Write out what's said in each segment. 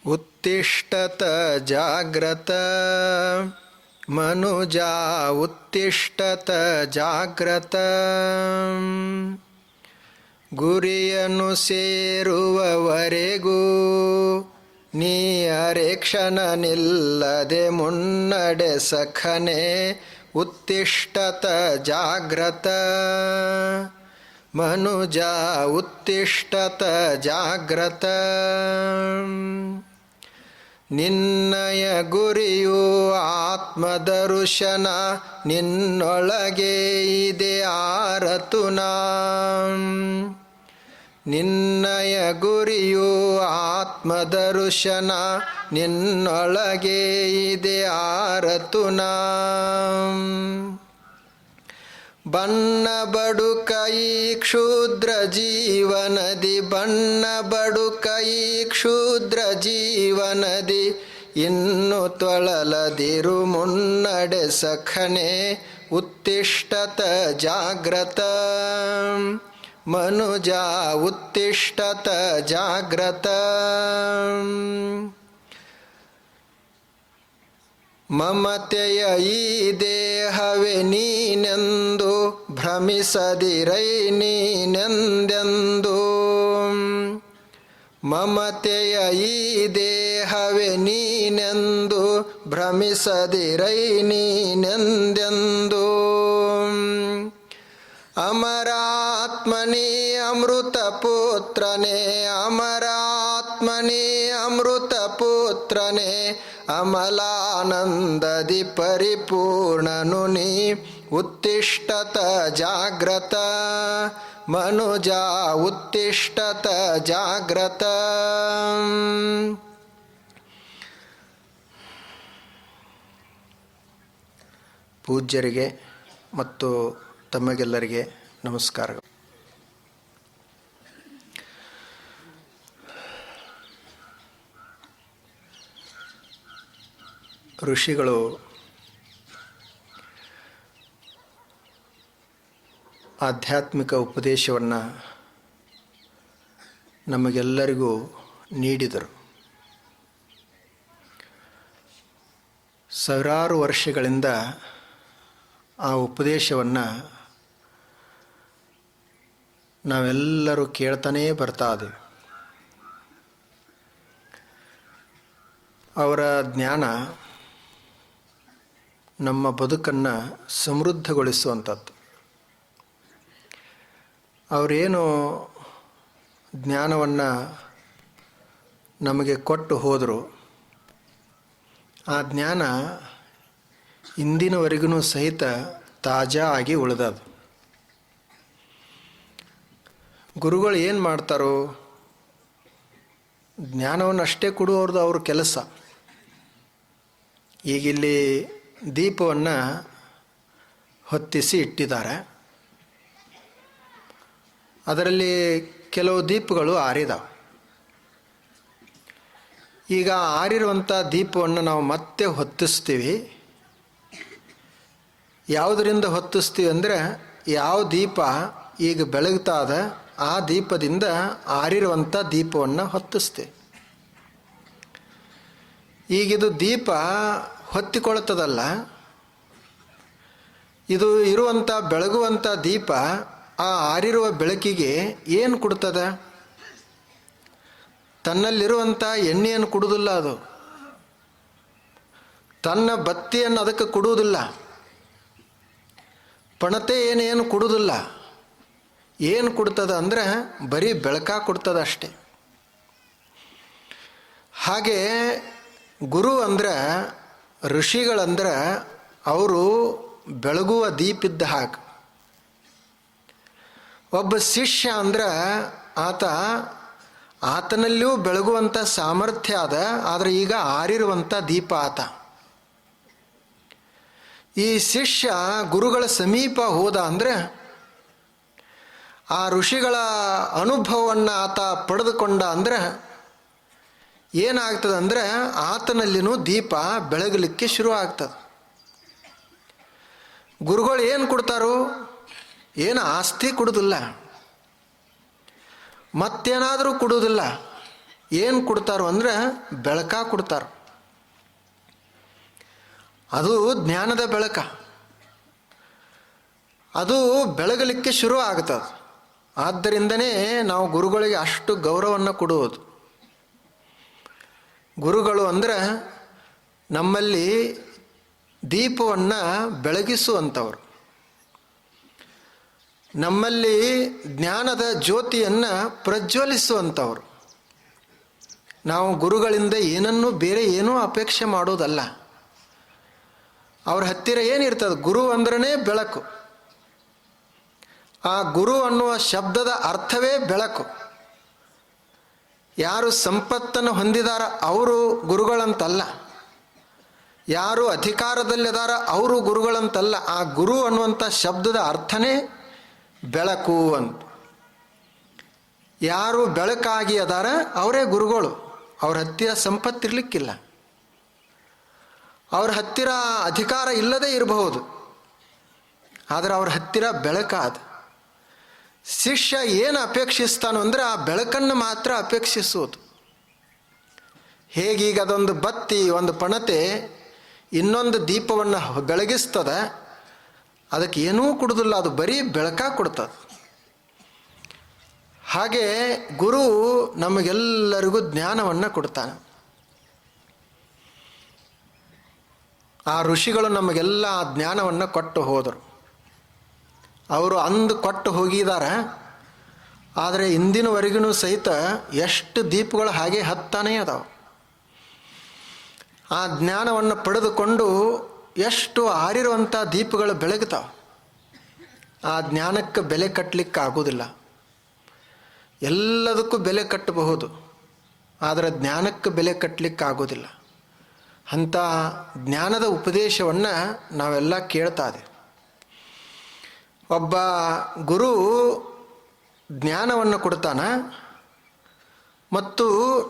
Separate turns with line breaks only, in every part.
उत्तिष्ठत जाग्रत मनुजा उत्तिष्ठत जाग्रತ ಗುರಿಯನ್ನು ಸೇರುವವರೆಗೂ ನೀ ಅರೆಕ್ಷಣ ನಿಲ್ಲದೆ ಮುನ್ನಡೆ ಸಖನೆ ಉತ್ತಿಷ್ಠತ ಜಾಗ್ರತ ಮನುಜ ಉತ್ತಿಷ್ಠತ ಜಾಗ್ರತ ನಿನ್ನಯ ಗುರಿಯು ಆತ್ಮದರ್ಶನ ನಿನ್ನೊಳಗೆ ಇದೆ ಆರತುನ ನಿನ್ನಯ ಗುರಿಯು ಆತ್ಮದರ್ಶನ ನಿನ್ನೊಳಗೆ ಇದೆ ಆರತುನ ಬಣ್ಣ ಬಡುಕೈ ಕ್ಷುದ್ರ ಜೀವನದಿ ಬಣ್ಣ ಬಡುಕೈ ಕ್ಷುದ್ರ ಜೀವನದಿ ಇನ್ನು ತೊಳಲದಿರು ಮುನ್ನಡೆ ಸಖನೆ ಉತ್ತಿಷ್ಠತ ಜಾಗ್ರತ ಮನುಜ ಉತ್ತಿಷ್ಠತ ಜಾಗ್ರತ ಮಮತೆಯ ಈ ದೇಹವೇ ನೀನೆಂದು ಭ್ರಮಿಸದಿರೈ ನೀನೆಂದೆಂದು ಮಮತೆಯ ಈ ದೇಹವೇ ನೀನೆಂದು ಭ್ರಮಿಸದಿರೈ ನೀನೆಂದೆಂದು ಅಮರಾತ್ಮನಿ ಅಮೃತ ಪುತ್ರನೇ ಅಮರಾತ್ಮನಿ ಅಮೃತ ಪುತ್ರನೇ ಅಮಲಾನಂದದಿ ಪರಿಪೂರ್ಣನು ನೀ ಉತ್ತಿಷ್ಠತ ಜಾಗ್ರತ ಮನುಜ ಉತ್ತಿಷ್ಠತ ಜಾಗ್ರತ ಪೂಜ್ಯರಿಗೆ ಮತ್ತು ತಮಗೆಲ್ಲರಿಗೆ ನಮಸ್ಕಾರಗಳು. ಋಷಿಗಳು ಆಧ್ಯಾತ್ಮಿಕ ಉಪದೇಶವನ್ನು ನಮಗೆಲ್ಲರಿಗೂ ನೀಡಿದರು. ಸಾವಿರಾರು ವರ್ಷಗಳಿಂದ ಆ ಉಪದೇಶವನ್ನು ನಾವೆಲ್ಲರೂ ಕೇಳ್ತಾನೇ ಬರ್ತಾ ಇದ್ದೀವಿ. ಅವರ ಜ್ಞಾನ ನಮ್ಮ ಬದುಕನ್ನು ಸಮೃದ್ಧಗೊಳಿಸುವಂಥದ್ದು. ಅವರೇನು ಜ್ಞಾನವನ್ನು ನಮಗೆ ಕೊಟ್ಟು ಹೋದರು, ಆ ಜ್ಞಾನ ಇಂದಿನವರೆಗೂ ಸಹಿತ ತಾಜಾ ಆಗಿ ಉಳಿದದು. ಗುರುಗಳು ಏನು ಮಾಡ್ತಾರೋ, ಜ್ಞಾನವನ್ನು ಅಷ್ಟೇ ಕೊಡುವವ್ರದ್ದು ಅವ್ರ ಕೆಲಸ. ಈಗಿಲ್ಲಿ ದೀಪವನ್ನು ಹೊತ್ತಿಸಿ ಇಟ್ಟಿದ್ದಾರೆ. ಅದರಲ್ಲಿ ಕೆಲವು ದೀಪಗಳು ಆರಿದಾವೆ. ಈಗ ಆರಿರುವಂಥ ದೀಪವನ್ನು ನಾವು ಮತ್ತೆ ಹೊತ್ತಿಸ್ತೀವಿ. ಯಾವುದರಿಂದ ಹೊತ್ತಿಸ್ತೀವಿ ಅಂದರೆ, ಯಾವ ದೀಪ ಈಗ ಬೆಳಗ್ತಾ ಅದ ಆ ದೀಪದಿಂದ ಆರಿರುವಂಥ ದೀಪವನ್ನು ಹೊತ್ತಿಸ್ತೀವಿ. ಈಗಿದು ದೀಪ ಹೊತ್ತಿಕೊಳ್ತದಲ್ಲ, ಇದು ಇರುವಂಥ ಬೆಳಗುವಂಥ ದೀಪ ಆ ಆರಿರುವ ಬೆಳಕಿಗೆ ಏನು ಕೊಡ್ತದ? ತನ್ನಲ್ಲಿರುವಂಥ ಎಣ್ಣೆಯನ್ನು ಕೊಡುವುದಿಲ್ಲ, ಅದು ತನ್ನ ಬತ್ತಿಯನ್ನು ಅದಕ್ಕೆ ಕೊಡುವುದಿಲ್ಲ, ಪಣತೆ ಏನೇನು ಕೊಡುವುದಿಲ್ಲ. ಏನು ಕೊಡ್ತದ ಅಂದರೆ ಬರೀ ಬೆಳಕ ಕೊಡ್ತದ ಅಷ್ಟೆ. ಹಾಗೆ ಗುರು ಅಂದರೆ, ಋಷಿಗಳಂದ್ರೆ ಅವರು ಬೆಳಗುವ ದೀಪಿದ್ದ ಹಾಗೆ. ಒಬ್ಬ ಶಿಷ್ಯ ಅಂದ್ರೆ ಆತನಲ್ಲಿಯೂ ಬೆಳಗುವಂಥ ಸಾಮರ್ಥ್ಯ ಅದ, ಆದರೆ ಈಗ ಆರಿರುವಂಥ ದೀಪ ಆತ. ಈ ಶಿಷ್ಯ ಗುರುಗಳ ಸಮೀಪ ಹೋದ ಅಂದರೆ ಆ ಋಷಿಗಳ ಅನುಭವವನ್ನು ಆತ ಪಡೆದುಕೊಂಡ ಅಂದರೆ ಏನಾಗ್ತದೆ ಅಂದರೆ ಆತನಲ್ಲಿನೂ ದೀಪ ಬೆಳಗಲಿಕ್ಕೆ ಶುರು ಆಗ್ತದೆ. ಗುರುಗಳು ಏನು ಕೊಡ್ತಾರೋ, ಏನು ಆಸ್ತಿ ಕೊಡುವುದಿಲ್ಲ, ಮತ್ತೇನಾದರೂ ಕೊಡುವುದಿಲ್ಲ. ಏನು ಕೊಡ್ತಾರೋ ಅಂದರೆ ಬೆಳಕ ಕೊಡ್ತಾರ. ಅದು ಜ್ಞಾನದ ಬೆಳಕ. ಅದು ಬೆಳಗಲಿಕ್ಕೆ ಶುರು ಆಗ್ತದೆ. ಆದ್ದರಿಂದನೇ ನಾವು ಗುರುಗಳಿಗೆ ಅಷ್ಟು ಗೌರವವನ್ನು ಕೊಡುವುದು. ಗುರುಗಳು ಅಂದರೆ ನಮ್ಮಲ್ಲಿ ದೀಪವನ್ನು ಬೆಳಗಿಸುವಂಥವ್ರು, ನಮ್ಮಲ್ಲಿ ಜ್ಞಾನದ ಜ್ಯೋತಿಯನ್ನು ಪ್ರಜ್ವಲಿಸುವಂಥವ್ರು. ನಾವು ಗುರುಗಳಿಂದ ಏನನ್ನೂ ಬೇರೆ ಏನೂ ಅಪೇಕ್ಷೆ ಮಾಡೋದಲ್ಲ. ಅವ್ರ ಹತ್ತಿರ ಏನಿರ್ತದೆ, ಗುರು ಅಂದ್ರೇ ಬೆಳಕು. ಆ ಗುರು ಅನ್ನುವ ಶಬ್ದದ ಅರ್ಥವೇ ಬೆಳಕು. ಯಾರು ಸಂಪತ್ತನ್ನು ಹೊಂದಿದಾರ ಅವರು ಗುರುಗಳಂತಲ್ಲ, ಯಾರು ಅಧಿಕಾರದಲ್ಲಿದಾರ ಅವರು ಗುರುಗಳಂತಲ್ಲ. ಆ ಗುರು ಅನ್ನುವಂಥ ಶಬ್ದದ ಅರ್ಥನೇ ಬೆಳಕು ಅಂತ. ಯಾರು ಬೆಳಕಾಗಿ ಅದಾರ ಅವರೇ ಗುರುಗಳು. ಅವ್ರ ಹತ್ತಿರ ಸಂಪತ್ತಿರ್ಲಿಕ್ಕಿಲ್ಲ, ಅವ್ರ ಹತ್ತಿರ ಅಧಿಕಾರ ಇಲ್ಲದೇ ಇರಬಹುದು, ಆದರೆ ಅವ್ರ ಹತ್ತಿರ ಬೆಳಕಾದ. ಶಿಷ್ಯ ಏನು ಅಪೇಕ್ಷಿಸ್ತಾನೋ ಅಂದರೆ ಆ ಬೆಳಕನ್ನು ಮಾತ್ರ ಅಪೇಕ್ಷಿಸುವುದು. ಹೇಗೀಗ ಅದೊಂದು ಬತ್ತಿ, ಒಂದು ಪಣತೆ ಇನ್ನೊಂದು ದೀಪವನ್ನು ಬೆಳಗಿಸ್ತದೆ, ಅದಕ್ಕೆ ಏನೂ ಕೊಡುವುದಿಲ್ಲ, ಅದು ಬರೀ ಬೆಳಕ ಕೊಡ್ತದೆ. ಹಾಗೆ ಗುರು ನಮಗೆಲ್ಲರಿಗೂ ಜ್ಞಾನವನ್ನು ಕೊಡ್ತಾನೆ. ಆ ಋಷಿಗಳು ನಮಗೆಲ್ಲ ಜ್ಞಾನವನ್ನು ಕೊಟ್ಟು ಹೋದರು. ಅವರು ಅಂದು ಕೊಟ್ಟು ಹೋಗಿದ್ದಾರೆ. ಆದರೆ ಇಂದಿನವರೆಗೂ ಸಹಿತ ಎಷ್ಟು ದೀಪಗಳು ಹಾಗೆ ಹತ್ತಾನೇ ಅದಾವೆ. ಆ ಜ್ಞಾನವನ್ನು ಪಡೆದುಕೊಂಡು ಎಷ್ಟು ಆರಿರುವಂಥ ದೀಪಗಳು ಬೆಳಗ್ತಾವೆ. ಆ ಜ್ಞಾನಕ್ಕೆ ಬೆಲೆ ಕಟ್ಟಲಿಕ್ಕೆ ಆಗೋದಿಲ್ಲ. ಎಲ್ಲದಕ್ಕೂ ಬೆಲೆ ಕಟ್ಟಬಹುದು, ಆದರೆ ಜ್ಞಾನಕ್ಕೆ ಬೆಲೆ ಕಟ್ಟಲಿಕ್ಕೆ ಆಗೋದಿಲ್ಲ. ಅಂಥ ಜ್ಞಾನದ ಉಪದೇಶವನ್ನು ನಾವೆಲ್ಲ ಕೇಳ್ತಾ ಇದ್ದೇವೆ. ಒಬ್ಬ ಗುರು ಜ್ಞಾನವನ್ನು ಕೊಡ್ತಾನೆ ಮತ್ತು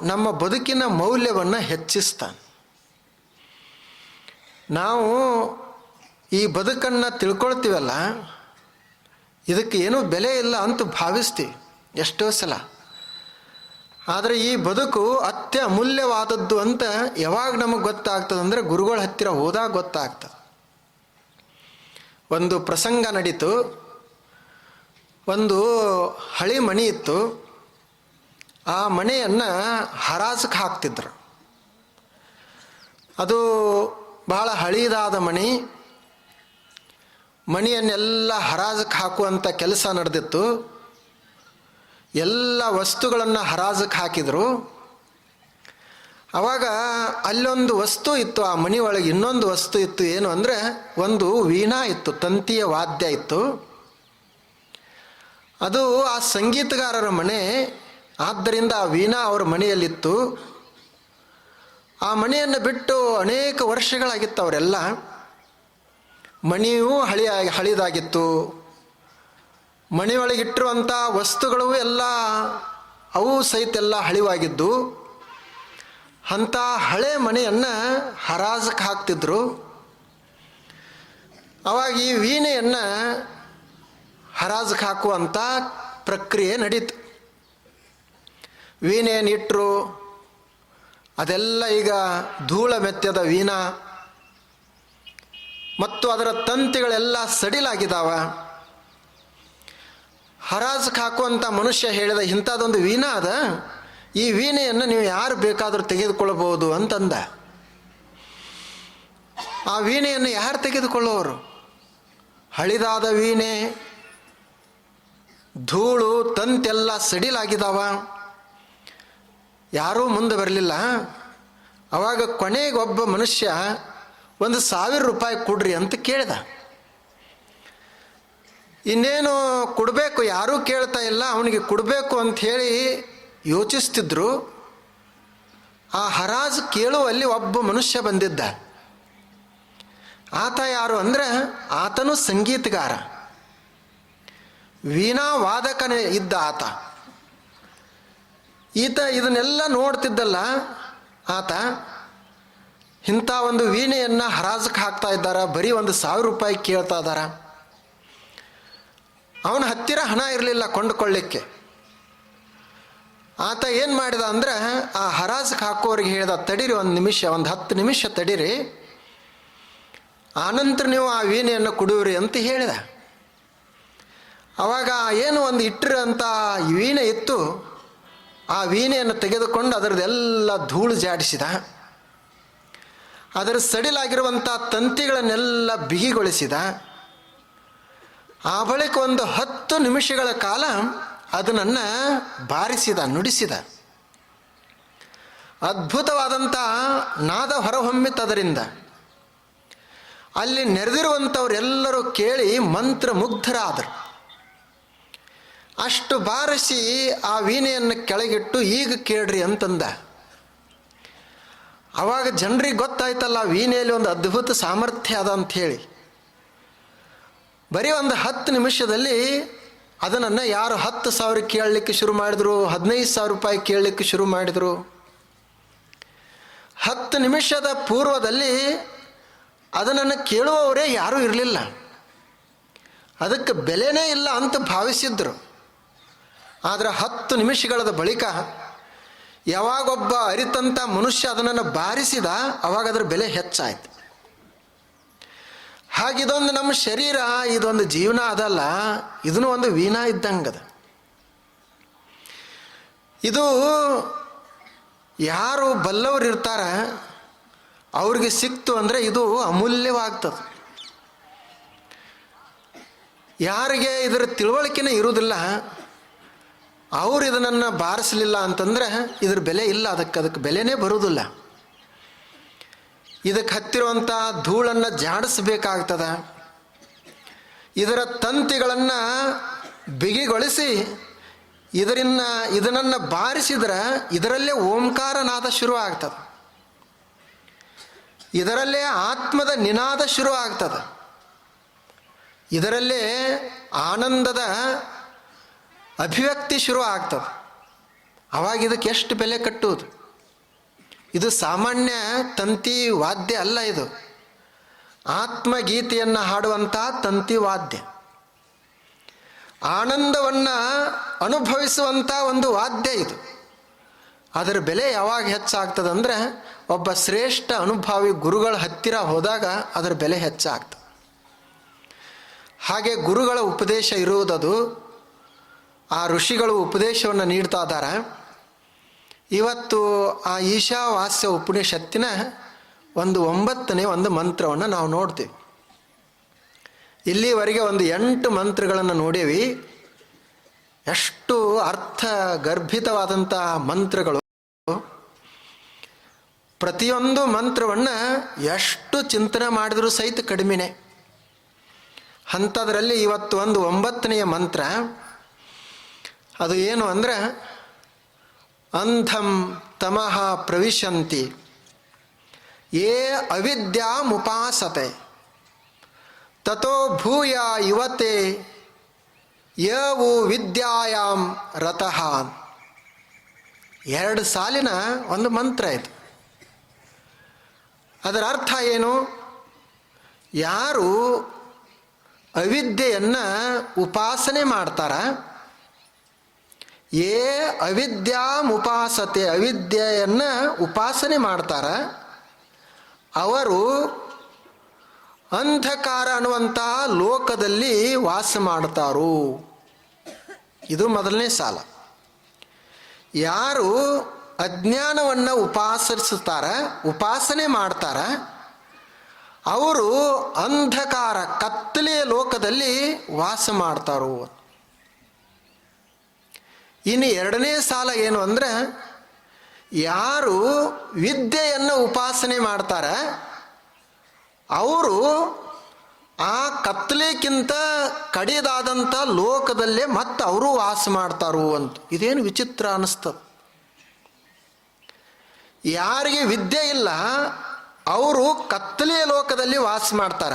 ನಮ್ಮ ಬದುಕಿನ ಮೌಲ್ಯವನ್ನು ಹೆಚ್ಚಿಸ್ತಾನೆ. ನಾವು ಈ ಬದುಕನ್ನು ತಿಳ್ಕೊಳ್ತೀವಲ್ಲ, ಇದಕ್ಕೆ ಏನೂ ಬೆಲೆ ಇಲ್ಲ ಅಂತ ಭಾವಿಸ್ತೀವಿ ಎಷ್ಟೋ ಸಲ. ಆದರೆ ಈ ಬದುಕು ಅತ್ಯಮೂಲ್ಯವಾದದ್ದು ಅಂತ ಯಾವಾಗ ನಮಗೆ ಗೊತ್ತಾಗ್ತದೆ ಅಂದರೆ ಗುರುಗಳ ಹತ್ತಿರ ಹೋದಾಗ ಗೊತ್ತಾಗ್ತದೆ. ಒಂದು ಪ್ರಸಂಗ ನಡೀತು. ಒಂದು ಹಳಿ ಮಣಿ ಇತ್ತು. ಆ ಮನೆಯನ್ನು ಹರಾಜಕ್ಕೆ ಹಾಕ್ತಿದ್ರು. ಅದು ಬಹಳ ಹಳೀದಾದ ಮಣಿಯನ್ನೆಲ್ಲ ಹರಾಜಕ್ಕೆ ಹಾಕುವಂಥ ಕೆಲಸ ನಡೆದಿತ್ತು. ಎಲ್ಲ ವಸ್ತುಗಳನ್ನು ಹರಾಜಕ್ಕೆ ಹಾಕಿದರು. ಆವಾಗ ಅಲ್ಲೊಂದು ವಸ್ತು ಇತ್ತು, ಆ ಮನೆ ಒಳಗೆ ಇನ್ನೊಂದು ವಸ್ತು ಇತ್ತು. ಏನು ಅಂದರೆ ಒಂದು ವೀಣಾ ಇತ್ತು, ತಂತಿಯ ವಾದ್ಯ ಇತ್ತು. ಅದು ಆ ಸಂಗೀತಗಾರರ ಮನೆ. ಆದ್ದರಿಂದ ಆ ವೀಣಾ ಅವರ ಮನೆಯಲ್ಲಿತ್ತು. ಆ ಮನೆಯನ್ನು ಬಿಟ್ಟು ಅನೇಕ ವರ್ಷಗಳಾಗಿತ್ತು. ಅವರೆಲ್ಲ ಮನೆಯೂ ಹಳಿದಾಗಿತ್ತು. ಮನೆಯೊಳಗಿಟ್ಟಿರುವಂಥ ವಸ್ತುಗಳು ಎಲ್ಲ ಅವು ಸಹಿತ ಎಲ್ಲ ಹಳಿವಾಗಿದ್ದು. ಅಂಥ ಹಳೆ ಮನೆಯನ್ನು ಹರಾಜಕ್ಕೆ ಹಾಕ್ತಿದ್ರು. ಅವಾಗ ಈ ವೀಣೆಯನ್ನು ಹರಾಜಕ್ಕೆ ಹಾಕುವಂಥ ಪ್ರಕ್ರಿಯೆ ನಡೀತು. ವೀಣೆಯನ್ನು ಇಟ್ಟರು. ಅದೆಲ್ಲ ಈಗ ಧೂಳ ಮೆತ್ತದ ವೀಣಾ ಮತ್ತು ಅದರ ತಂತಿಗಳೆಲ್ಲ ಸಡಿಲಾಗಿದ್ದಾವ. ಹರಾಜಕ್ಕೆ ಹಾಕುವಂಥ ಮನುಷ್ಯ ಹೇಳಿದ, ಇಂಥದ್ದೊಂದು ವೀಣಾ ಅದ, ಈ ವೀಣೆಯನ್ನು ನೀವು ಯಾರು ಬೇಕಾದರೂ ತೆಗೆದುಕೊಳ್ಳಬಹುದು ಅಂತಂದ. ಆ ವೀಣೆಯನ್ನು ಯಾರು ತೆಗೆದುಕೊಳ್ಳುವರು? ಹಳಿದಾದ ವೀಣೆ, ಧೂಳು, ತಂತೆಲ್ಲ ಸಡಿಲಾಗಿದ್ದಾವ. ಯಾರೂ ಮುಂದೆ ಬರಲಿಲ್ಲ. ಅವಾಗ ಕೊನೆಗೊಬ್ಬ ಮನುಷ್ಯ 1,000 ರೂಪಾಯಿ ಕೊಡ್ರಿ ಅಂತ ಕೇಳಿದ. ಇನ್ನೇನು ಕೊಡಬೇಕು, ಯಾರೂ ಕೇಳ್ತಾ ಇಲ್ಲ, ಅವನಿಗೆ ಕೊಡಬೇಕು ಅಂಥೇಳಿ ಯೋಚಿಸ್ತಿದ್ರು. ಆ ಹರಾಜು ಕೇಳುವಲ್ಲಿ ಒಬ್ಬ ಮನುಷ್ಯ ಬಂದಿದ್ದ. ಆತ ಯಾರು ಅಂದರೆ ಆತನು ಸಂಗೀತಗಾರ, ವೀಣಾ ವಾದಕನೇ ಇದ್ದ ಆತ. ಈತ ಇದನ್ನೆಲ್ಲ ನೋಡ್ತಿದ್ದಲ್ಲ. ಆತ ಇಂಥ ಒಂದು ವೀಣೆಯನ್ನು ಹರಾಜಕ್ಕೆ ಹಾಕ್ತಾ ಇದ್ದಾರ, ಬರೀ 1,000 ರೂಪಾಯಿ ಕೇಳ್ತಾ ಇದ್ದಾರ. ಅವನ ಹತ್ತಿರ ಹಣ ಇರಲಿಲ್ಲ ಕೊಂಡುಕೊಳ್ಳಿಕ್ಕೆ. ಆತ ಏನು ಮಾಡಿದ ಅಂದ್ರೆ ಆ ಹರಾಜಕ್ಕೆ ಹಾಕೋರಿಗೆ ಹೇಳ್ದ, ತಡೀರಿ ಒಂದು ನಿಮಿಷ, ಒಂದು 10 ನಿಮಿಷ ತಡೀರಿ, ಆನಂತರ ನೀವು ಆ ವೀಣೆಯನ್ನು ಕುಡಿಯಿರಿ ಅಂತ ಹೇಳಿದ. ಅವಾಗ ಏನು ಒಂದು ಇಟ್ಟಿರೋಂಥ ವೀಣೆ ಇತ್ತು, ಆ ವೀಣೆಯನ್ನು ತೆಗೆದುಕೊಂಡು ಅದರದ್ದೆಲ್ಲ ಧೂಳು ಜಾಡಿಸಿದ, ಅದರ ಸಡಿಲಾಗಿರುವಂಥ ತಂತಿಗಳನ್ನೆಲ್ಲ ಬಿಗಿಗೊಳಿಸಿದ. ಆ ಬಳಿಕ ಒಂದು 10 ನಿಮಿಷಗಳ ಕಾಲ ಅದನ್ನು ಬಾರಿಸಿದ, ನುಡಿಸಿದ. ಅದ್ಭುತವಾದಂಥ ನಾದ ಹೊರಹೊಮ್ಮಿತದರಿಂದ. ಅಲ್ಲಿ ನೆರೆದಿರುವಂಥವರೆಲ್ಲರೂ ಕೇಳಿ ಮಂತ್ರಮುಗ್ಧರಾದರು. ಅಷ್ಟು ಬಾರಿಸಿ ಆ ವೀಣೆಯನ್ನು ಕೆಳಗಿಟ್ಟು, ಈಗ ಕೇಳ್ರಿ ಅಂತಂದ. ಆವಾಗ ಜನರಿಗೆ ಗೊತ್ತಾಯ್ತಲ್ಲ ವೀಣೆಯಲ್ಲಿ ಒಂದು ಅದ್ಭುತ ಸಾಮರ್ಥ್ಯ ಅದ ಅಂಥೇಳಿ. ಬರೀ ಒಂದು 10 ನಿಮಿಷದಲ್ಲಿ ಅದನ್ನು ಯಾರು 10,000 ಕೇಳಲಿಕ್ಕೆ ಶುರು ಮಾಡಿದ್ರು, 15,000 ರೂಪಾಯಿ ಕೇಳಲಿಕ್ಕೆ ಶುರು ಮಾಡಿದರು. 10 ನಿಮಿಷದ ಪೂರ್ವದಲ್ಲಿ ಅದನ್ನು ಕೇಳುವವರೇ ಯಾರೂ ಇರಲಿಲ್ಲ, ಅದಕ್ಕೆ ಬೆಲೆನೇ ಇಲ್ಲ ಅಂತ ಭಾವಿಸಿದ್ರು. ಆದರೆ 10 ನಿಮಿಷಗಳ ಬಳಿಕ ಯಾವಾಗೊಬ್ಬ ಅರಿತಂಥ ಮನುಷ್ಯ ಅದನ್ನು ಬಾರಿಸಿದ, ಅವಾಗ ಅದರ ಬೆಲೆ ಹೆಚ್ಚಾಯ್ತು. ಹಾಗಿದೊಂದು ನಮ್ಮ ಶರೀರ, ಇದೊಂದು ಜೀವನ ಅದಲ್ಲ, ಇದನ್ನು ಒಂದು ವೀಣಾ ಇದ್ದಂಗದ. ಇದು ಯಾರು ಬಲ್ಲವರು ಇರ್ತಾರ ಅವ್ರಿಗೆ ಸಿಕ್ತು ಅಂದರೆ ಇದು ಅಮೂಲ್ಯವಾಗ್ತದೆ. ಯಾರಿಗೆ ಇದರ ತಿಳುವಳಿಕೆನೇ ಇರುವುದಿಲ್ಲ, ಅವರು ಇದನ್ನು ಬಾರಿಸಲಿಲ್ಲ ಅಂತಂದರೆ ಇದ್ರ ಬೆಲೆ ಇಲ್ಲ, ಅದಕ್ಕೆ ಬೆಲೆನೇ ಬರುವುದಿಲ್ಲ. ಇದಕ್ಕೆ ಹತ್ತಿರುವಂಥ ಧೂಳನ್ನು ಜಾಡಿಸಬೇಕಾಗ್ತದ. ಇದರ ತಂತಿಗಳನ್ನು ಬಿಗಿಗೊಳಿಸಿ ಇದನ್ನು ಬಾರಿಸಿದ್ರೆ ಇದರಲ್ಲೇ ಓಂಕಾರನಾದ ಶುರು ಆಗ್ತದೆ, ಇದರಲ್ಲೇ ಆತ್ಮದ ನಿನಾದ ಶುರು ಆಗ್ತದೆ, ಇದರಲ್ಲೇ ಆನಂದದ ಅಭಿವ್ಯಕ್ತಿ ಶುರು ಆಗ್ತದೆ. ಆವಾಗ ಇದಕ್ಕೆ ಎಷ್ಟು ಬೆಲೆ ಕಟ್ಟುವುದು? ಇದು ಸಾಮಾನ್ಯ ತಂತಿ ವಾದ್ಯ ಅಲ್ಲ, ಇದು ಆತ್ಮಗೀತೆಯನ್ನು ಹಾಡುವಂಥ ತಂತಿ ವಾದ್ಯ, ಆನಂದವನ್ನು ಅನುಭವಿಸುವಂಥ ಒಂದು ವಾದ್ಯ ಇದು. ಅದರ ಬೆಲೆ ಯಾವಾಗ ಹೆಚ್ಚಾಗ್ತದೆ ಅಂದರೆ ಒಬ್ಬ ಶ್ರೇಷ್ಠ ಅನುಭವಿ ಗುರುಗಳ ಹತ್ತಿರ ಹೋದಾಗ ಅದರ ಬೆಲೆ ಹೆಚ್ಚಾಗ್ತದೆ. ಹಾಗೆ ಗುರುಗಳ ಉಪದೇಶ ಇರುವುದದು, ಆ ಋಷಿಗಳು ಉಪದೇಶವನ್ನು ನೀಡ್ತಾ ಇದ್ದಾರೆ. ಇವತ್ತು ಆ ಈಶಾವಾಸ್ಯ ಉಪನಿಷತ್ತಿನ ಒಂದು 9ನೇ ಒಂದು ಮಂತ್ರವನ್ನು ನಾವು ನೋಡ್ತೀವಿ. ಇಲ್ಲಿವರೆಗೆ ಒಂದು 8 ಮಂತ್ರಗಳನ್ನು ನೋಡೀವಿ. ಎಷ್ಟು ಅರ್ಥ ಗರ್ಭಿತವಾದಂಥ ಮಂತ್ರಗಳು. ಪ್ರತಿಯೊಂದು ಮಂತ್ರವನ್ನು ಎಷ್ಟು ಚಿಂತನೆ ಮಾಡಿದರೂ ಸಹಿತ ಕಡಿಮೆನೆ. ಅಂಥದ್ರಲ್ಲಿ ಇವತ್ತು ಒಂದು 9ನೆಯ ಮಂತ್ರ, ಅದು ಏನು ಅಂದರೆ, ಅಂಧಂ ತಮಃ ಪ್ರವಿಶಂತಿ ಯೇ ಅವಿದ್ಯಾಮುಪಾಸತೆ ತಥೋ ಭೂಯ ಯುವತೆ ಯವು ವಿದ್ಯಾಯಾಮ್ ರತಃ. 2 ಸಾಲಿನ ಒಂದು ಮಂತ್ರ ಇದು. ಅದರ ಅರ್ಥ ಏನು? ಯಾರು ಅವಿದ್ಯೆಯನ್ನು ಉಪಾಸನೆ ಮಾಡ್ತಾರ, ಯೇ ಅವಿದ್ಯಾಮುಪಾಸತೆ, ಅವಿದ್ಯೆಯನ್ನು ಉಪಾಸನೆ ಮಾಡ್ತಾರ, ಅವರು ಅಂಧಕಾರ ಅನ್ನುವಂಥ ಲೋಕದಲ್ಲಿ ವಾಸ ಮಾಡ್ತಾರೋ. ಇದು ಮೊದಲನೇ ಸಾಲ. ಯಾರು ಅಜ್ಞಾನವನ್ನು ಉಪಾಸನೆ ಮಾಡ್ತಾರ, ಅವರು ಅಂಧಕಾರ ಕತ್ತಲೆಯ ಲೋಕದಲ್ಲಿ ವಾಸ ಮಾಡ್ತಾರೋ. ಇನ್ನು 2ನೇ ಸಾಲ ಏನು ಅಂದರೆ, ಯಾರು ವಿದ್ಯೆಯನ್ನು ಉಪಾಸನೆ ಮಾಡ್ತಾರ, ಅವರು ಆ ಕತ್ತಲೆಕ್ಕಿಂತ ಕಡಿದಾದಂಥ ಲೋಕದಲ್ಲೇ ಮತ್ತೆ ಅವರು ವಾಸ ಮಾಡ್ತಾರೋ ಅಂತ. ಇದೇನು ವಿಚಿತ್ರ ಅನ್ನಿಸ್ತದೆ. ಯಾರಿಗೆ ವಿದ್ಯೆ ಇಲ್ಲ ಅವರು ಕತ್ತಲೆಯ ಲೋಕದಲ್ಲಿ ವಾಸ ಮಾಡ್ತಾರ,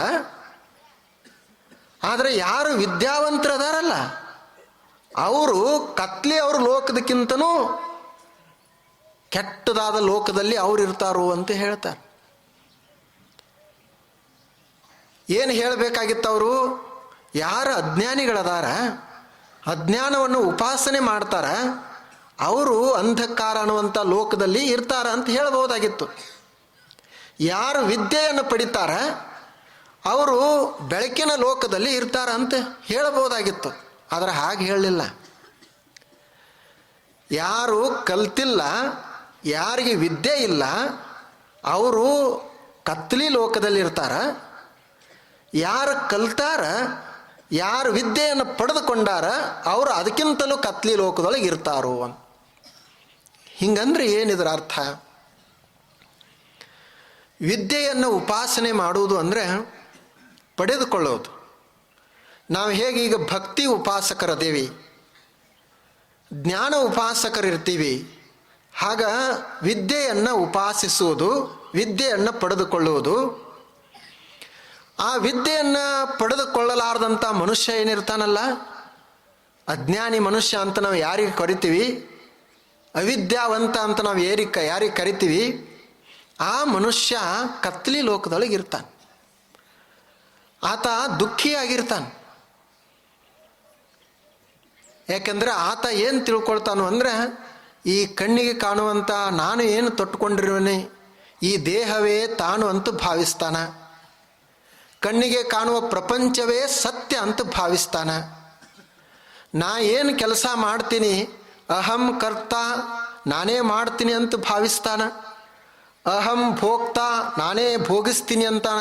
ಆದರೆ ಯಾರು ವಿದ್ಯಾವಂತರದಾರಲ್ಲ ಅವರು ಕತ್ಲೆಯವ್ರ ಲೋಕದಕ್ಕಿಂತನೂ ಕೆಟ್ಟದಾದ ಲೋಕದಲ್ಲಿ ಅವ್ರು ಇರ್ತಾರೋ ಅಂತ ಹೇಳ್ತಾರೆ. ಏನು ಹೇಳಬೇಕಾಗಿತ್ತು ಅವರು? ಯಾರು ಅಜ್ಞಾನಿಗಳದಾರ, ಅಜ್ಞಾನವನ್ನು ಉಪಾಸನೆ ಮಾಡ್ತಾರ, ಅವರು ಅಂಧಕಾರ ಅನ್ನುವಂಥ ಲೋಕದಲ್ಲಿ ಇರ್ತಾರ ಅಂತ ಹೇಳ್ಬೋದಾಗಿತ್ತು. ಯಾರು ವಿದ್ಯೆಯನ್ನು ಪಡಿತಾರ ಅವರು ಬೆಳಕಿನ ಲೋಕದಲ್ಲಿ ಇರ್ತಾರ ಅಂತ ಹೇಳ್ಬೋದಾಗಿತ್ತು. ಆದರೆ ಹಾಗೆ ಹೇಳಲಿಲ್ಲ. ಯಾರು ಕಲ್ತಿಲ್ಲ, ಯಾರಿಗೆ ವಿದ್ಯೆ ಇಲ್ಲ, ಅವರು ಕತ್ಲಿ ಲೋಕದಲ್ಲಿ ಇರ್ತಾರ. ಯಾರು ಕಲ್ತಾರ, ಯಾರು ವಿದ್ಯೆಯನ್ನು ಪಡೆದುಕೊಂಡಾರ, ಅವರು ಅದಕ್ಕಿಂತಲೂ ಕತ್ಲಿ ಲೋಕದೊಳಗೆ ಇರ್ತಾರೋ ಅಂತ. ಹಿಂಗಂದ್ರೆ ಏನಿದ್ರ ಅರ್ಥ? ವಿದ್ಯೆಯನ್ನು ಉಪಾಸನೆ ಮಾಡುವುದು ಅಂದರೆ ಪಡೆದುಕೊಳ್ಳೋದು. ನಾವು ಹೇಗೆ ಈಗ ಭಕ್ತಿ ಉಪಾಸಕರದೇವಿ, ಜ್ಞಾನ ಉಪಾಸಕರಿರ್ತೀವಿ, ಆಗ ವಿದ್ಯೆಯನ್ನು ಉಪಾಸಿಸುವುದು, ವಿದ್ಯೆಯನ್ನು ಪಡೆದುಕೊಳ್ಳುವುದು. ಆ ವಿದ್ಯೆಯನ್ನು ಪಡೆದುಕೊಳ್ಳಲಾರ್ದಂಥ ಮನುಷ್ಯ ಏನಿರ್ತಾನಲ್ಲ, ಅಜ್ಞಾನಿ ಮನುಷ್ಯ ಅಂತ ನಾವು ಯಾರಿಗೆ ಕರಿತೀವಿ, ಅವಿದ್ಯಾವಂತ ಅಂತ ನಾವು ಯಾರಿಗೆ ಕರಿತೀವಿ, ಆ ಮನುಷ್ಯ ಕತ್ಲಿ ಲೋಕದೊಳಗೆ ಇರ್ತಾನೆ. ಆತ ದುಃಖಿಯಾಗಿರ್ತಾನೆ. ಯಾಕೆಂದರೆ ಆತ ಏನು ತಿಳ್ಕೊಳ್ತಾನು ಅಂದರೆ, ಈ ಕಣ್ಣಿಗೆ ಕಾಣುವಂಥ ನಾನು ಏನು ತೊಟ್ಟುಕೊಂಡಿರುವನೆ, ಈ ದೇಹವೇ ತಾನು ಅಂತ ಭಾವಿಸ್ತಾನ. ಕಣ್ಣಿಗೆ ಕಾಣುವ ಪ್ರಪಂಚವೇ ಸತ್ಯ ಅಂತ ಭಾವಿಸ್ತಾನ. ನಾ ಏನು ಕೆಲಸ ಮಾಡ್ತೀನಿ, ಅಹಂ ಕರ್ತ, ನಾನೇ ಮಾಡ್ತೀನಿ ಅಂತ ಭಾವಿಸ್ತಾನ. ಅಹಂ ಭೋಕ್ತ, ನಾನೇ ಭೋಗಿಸ್ತೀನಿ ಅಂತಾನ.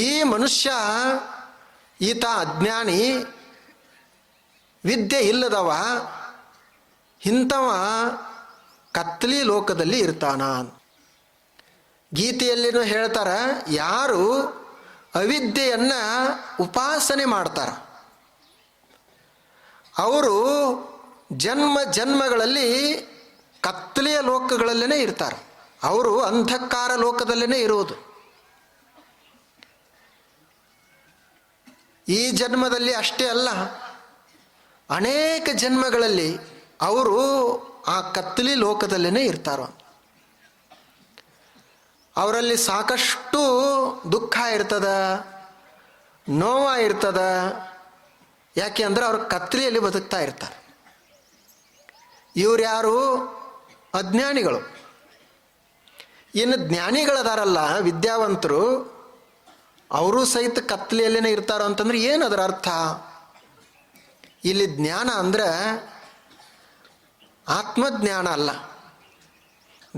ಈ ಮನುಷ್ಯ, ಈತ ಅಜ್ಞಾನಿ, ವಿದ್ಯೆ ಇಲ್ಲದವ, ಇಂಥವ ಕತ್ಲಿ ಲೋಕದಲ್ಲಿ ಇರ್ತಾನ. ಗೀತೆಯಲ್ಲಿನೂ ಹೇಳ್ತಾರ, ಯಾರು ಅವಿದ್ಯೆಯನ್ನು ಉಪಾಸನೆ ಮಾಡ್ತಾರ ಅವರು ಜನ್ಮ ಜನ್ಮಗಳಲ್ಲಿ ಕತ್ತಲೆಯ ಲೋಕಗಳಲ್ಲೇ ಇರ್ತಾರೆ. ಅವರು ಅಂಧಕಾರ ಲೋಕದಲ್ಲೇ ಇರುವುದು. ಈ ಜನ್ಮದಲ್ಲಿ ಅಷ್ಟೇ ಅಲ್ಲ, ಅನೇಕ ಜನ್ಮಗಳಲ್ಲಿ ಅವರು ಆ ಕತ್ತಲಿ ಲೋಕದಲ್ಲೇ ಇರ್ತಾರೋ. ಅವರಲ್ಲಿ ಸಾಕಷ್ಟು ದುಃಖ ಇರ್ತದ, ನೋವ ಇರ್ತದ. ಯಾಕೆ ಅಂದರೆ ಅವರು ಕತ್ತಲೆಯಲ್ಲಿ ಬದುಕ್ತಾ ಇರ್ತಾರೆ. ಇವ್ರು ಯಾರು? ಅಜ್ಞಾನಿಗಳು. ಇನ್ನು ಜ್ಞಾನಿಗಳದಾರಲ್ಲ, ವಿದ್ಯಾವಂತರು, ಅವರು ಸಹಿತ ಕತ್ತಲೆಯಲ್ಲೇ ಇರ್ತಾರೋ ಅಂತಂದ್ರೆ ಏನು ಅದರ ಅರ್ಥ? ಇಲ್ಲಿ ಜ್ಞಾನ ಅಂದರೆ ಆತ್ಮಜ್ಞಾನ ಅಲ್ಲ.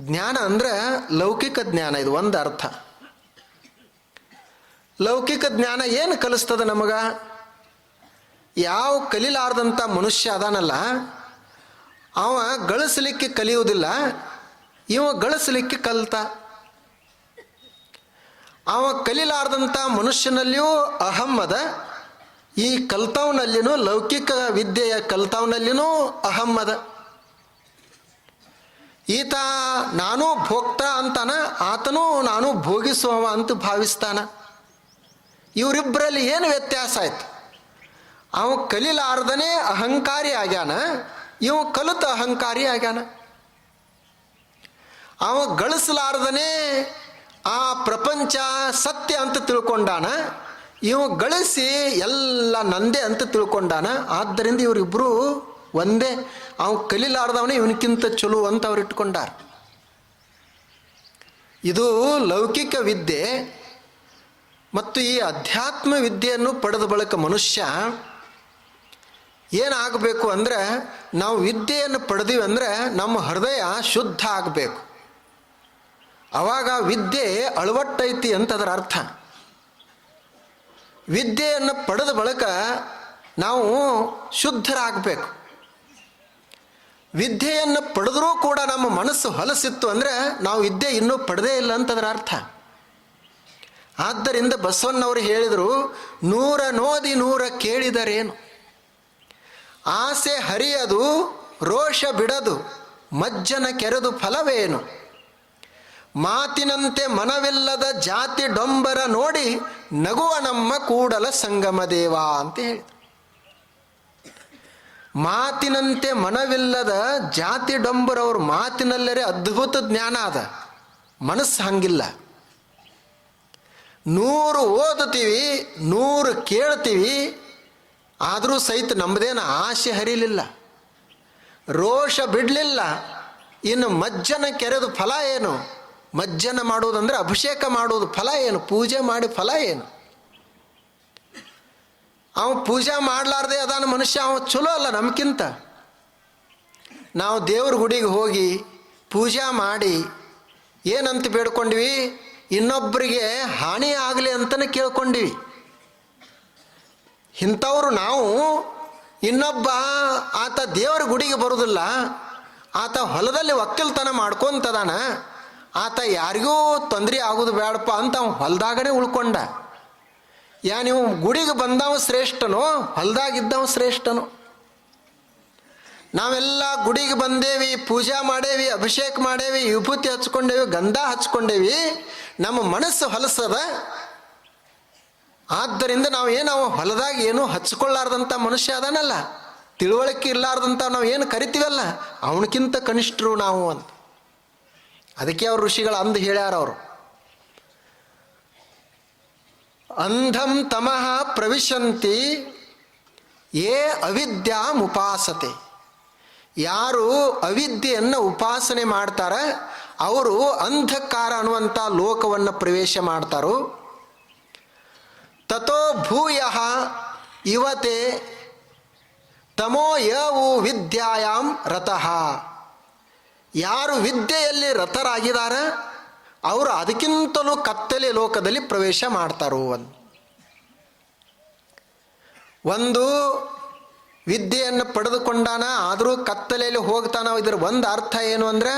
ಜ್ಞಾನ ಅಂದರೆ ಲೌಕಿಕ ಜ್ಞಾನ. ಇದು ಒಂದು ಅರ್ಥ. ಲೌಕಿಕ ಜ್ಞಾನ ಏನು ಕಲಿಸ್ತದ ನಮಗ? ಯಾವ ಕಲೀಲಾರ್ದಂಥ ಮನುಷ್ಯ ಅದಾನಲ್ಲ, ಅವ ಗಳಿಸಲಿಕ್ಕೆ ಕಲಿಯುವುದಿಲ್ಲ, ಇವ ಗಳಿಸಲಿಕ್ಕೆ ಕಲಿತ. ಅವ ಕಲೀಲಾರ್ದಂಥ ಮನುಷ್ಯನಲ್ಲಿಯೂ ಅಹಂ ಅದ, ಈ ಕಲ್ತವನಲ್ಲಿನೂ, ಲೌಕಿಕ ವಿದ್ಯೆಯ ಕಲ್ತವನಲ್ಲಿನೂ ಅಹಂ ಅದ. ಈತ ನಾನು ಭೋಕ್ತ ಅಂತಾನ, ಆತನೂ ನಾನು ಭೋಗಿಸುವವ ಅಂತ ಭಾವಿಸ್ತಾನ. ಇವರಿಬ್ಬರಲ್ಲಿ ಏನು ವ್ಯತ್ಯಾಸ ಆಯ್ತು? ಅವ ಕಲೀಲಾರ್ದನೇ ಅಹಂಕಾರಿ ಆಗ್ಯಾನ, ಇವ ಕಲಿತ ಅಹಂಕಾರಿ ಆಗ್ಯಾನ. ಅವ ಗಳಿಸಲಾರ್ದನೇ ಆ ಪ್ರಪಂಚ ಸತ್ಯ ಅಂತ ತಿಳ್ಕೊಂಡಾನ, ಇವ ಗಳಿಸಿ ಎಲ್ಲ ನಂದೇ ಅಂತ ತಿಳ್ಕೊಂಡಾನ. ಆದ್ದರಿಂದ ಇವರಿಬ್ಬರು ಒಂದೇ. ಅವ ಕಲೀಲಾರ್ದವನೇ ಇವನಕ್ಕಿಂತ ಚಲೋ ಅಂತ ಅವ್ರು ಇಟ್ಕೊಂಡಾರ. ಇದು ಲೌಕಿಕ ವಿದ್ಯೆ. ಮತ್ತು ಈ ಅಧ್ಯಾತ್ಮ ವಿದ್ಯೆಯನ್ನು ಪಡೆದ ಬಳಿಕ ಮನುಷ್ಯ ಏನಾಗಬೇಕು ಅಂದರೆ, ನಾವು ವಿದ್ಯೆಯನ್ನು ಪಡೆದೀವಿ ಅಂದರೆ ನಮ್ಮ ಹೃದಯ ಶುದ್ಧ ಆಗಬೇಕು. ಆವಾಗ ವಿದ್ಯೆ ಅಳವಟ್ಟೈತಿ ಅಂತ ಅದರ ಅರ್ಥ. ವಿದ್ಯೆಯನ್ನು ಪಡೆದ ಬಳಿಕ ನಾವು ಶುದ್ಧರಾಗಬೇಕು. ವಿದ್ಯೆಯನ್ನು ಪಡೆದರೂ ಕೂಡ ನಮ್ಮ ಮನಸ್ಸು ಹೊಲಸಿತ್ತು ಅಂದರೆ ನಾವು ವಿದ್ಯೆ ಇನ್ನೂ ಪಡೆದೇ ಇಲ್ಲ ಅಂತದರ ಅರ್ಥ. ಆದ್ದರಿಂದ ಬಸವಣ್ಣವರು ಹೇಳಿದರು, 100 ನೋದಿ 100 ಕೇಳಿದರೇನು, ಆಸೆ ಹರಿಯದು ರೋಷ ಬಿಡದು ಮಜ್ಜನ ಕೆರೆದು ಫಲವೇನು, ಮಾತಿನಂತೆ ಮನವಿಲ್ಲದ ಜಾತಿ ಡೊಂಬರ ನೋಡಿ ನಗುವ ನಮ್ಮ ಕೂಡಲ ಸಂಗಮ ದೇವ ಅಂತ ಹೇಳಿದರು. ಮಾತಿನಂತೆ ಮನವಿಲ್ಲದ ಜಾತಿ ಡೊಂಬರವ್ರ ಮಾತಿನಲ್ಲೇ ಅದ್ಭುತ ಜ್ಞಾನ ಅದ, ಮನಸ್ಸು ಹಂಗಿಲ್ಲ. 100 ಓದುತ್ತೀವಿ, 100 ಕೇಳ್ತೀವಿ, ಆದರೂ ಸಹಿತ ನಮ್ಮದೇನು ಆಸೆ ಹರಿಲಿಲ್ಲ. ರೋಷ ಬಿಡಲಿಲ್ಲ. ಇನ್ನು ಮಜ್ಜನ ಕೆರೆದು ಫಲ ಏನು? ಮಜ್ಜನ ಮಾಡುವುದಂದ್ರೆ ಅಭಿಷೇಕ ಮಾಡುವುದು, ಫಲ ಏನು? ಪೂಜೆ ಮಾಡಿ ಫಲ ಏನು? ಅವ ಪೂಜೆ ಮಾಡಲಾರ್ದೆ ಅದಾನ ಮನುಷ್ಯ, ಅವ ಚಲೋ ಅಲ್ಲ ನಮ್ಗಿಂತ. ನಾವು ದೇವ್ರ ಗುಡಿಗೆ ಹೋಗಿ ಪೂಜೆ ಮಾಡಿ ಏನಂತ ಬೇಡ್ಕೊಂಡ್ವಿ? ಇನ್ನೊಬ್ಬರಿಗೆ ಹಾನಿ ಆಗಲಿ ಅಂತಲೇ ಕೇಳ್ಕೊಂಡಿವಿ. ಇಂಥವ್ರು ನಾವು. ಇನ್ನೊಬ್ಬ ಆತ ದೇವರ ಗುಡಿಗೆ ಬರೋದಿಲ್ಲ, ಆತ ಹೊಲದಲ್ಲಿ ಒಕ್ಕಲ್ತನ ಮಾಡ್ಕೊತದಾನ, ಆತ ಯಾರಿಗೂ ತೊಂದರೆ ಆಗೋದು ಬೇಡಪ್ಪ ಅಂತ ಅವ ಹೊಲದಾಗನೇ ಉಳ್ಕೊಂಡ. ನೀವು ಗುಡಿಗೆ ಬಂದವ ಶ್ರೇಷ್ಠನೋ ಹೊಲದಾಗಿದ್ದವ ಶ್ರೇಷ್ಠನೋ? ನಾವೆಲ್ಲ ಗುಡಿಗೆ ಬಂದೇವಿ, ಪೂಜಾ ಮಾಡೇವಿ, ಅಭಿಷೇಕ ಮಾಡೇವಿ, ವಿಭೂತಿ ಹಚ್ಕೊಂಡೇವಿ, ಗಂಧ ಹಚ್ಕೊಂಡೇವಿ, ನಮ್ಮ ಮನಸ್ಸು ಹೊಲಸದ. ಆದ್ದರಿಂದ ನಾವು ಹೊಲದಾಗ ಏನೂ ಹಚ್ಕೊಳ್ಳಾರ್ದಂಥ ಮನುಷ್ಯ ಅದಾನಲ್ಲ, ತಿಳುವಳಿಕೆ ಇರ್ಲಾರ್ದಂಥ ನಾವು ಏನು ಕರಿತೀವಲ್ಲ, ಅವನಕ್ಕಿಂತ ಕನಿಷ್ಠರು ನಾವು ಅಂತ. ಅದಕ್ಕೆ ಅವ್ರ ಋಷಿಗಳು ಅಂದು ಹೇಳ್ಯಾರ ಅವರು, ಅಂಧಂ ತಮಃ ಪ್ರವಿಶಂತಿ ಯೇ ಅವಿದ್ಯಾಮುಪಾಸತೆ. ಯಾರು ಅವಿದ್ಯೆಯನ್ನು ಉಪಾಸನೆ ಮಾಡ್ತಾರ ಅವರು ಅಂಧಕಾರ ಅನ್ನುವಂಥ ಲೋಕವನ್ನು ಪ್ರವೇಶ ಮಾಡ್ತಾರೋ. ತಥೋ ಭೂಯ ಇವತೆ ತಮೋ ಯವು ವಿದ್ಯಾಯಾಂ ರತಃ. ಯಾರು ವಿದ್ಯೆಯಲ್ಲಿ ರತರಾಗಿದಾರ ಅವರು ಅದಕ್ಕಿಂತಲೂ ಕತ್ತಲೆ ಲೋಕದಲ್ಲಿ ಪ್ರವೇಶ ಮಾಡ್ತಾರೋ. ಒಂದು ವಿದ್ಯೆಯನ್ನು ಪಡೆದುಕೊಂಡಾನ, ಆದರೂ ಕತ್ತಲೆಯಲ್ಲಿ ಹೋಗ್ತಾನ. ಇದರ ಒಂದು ಅರ್ಥ ಏನು ಅಂದರೆ,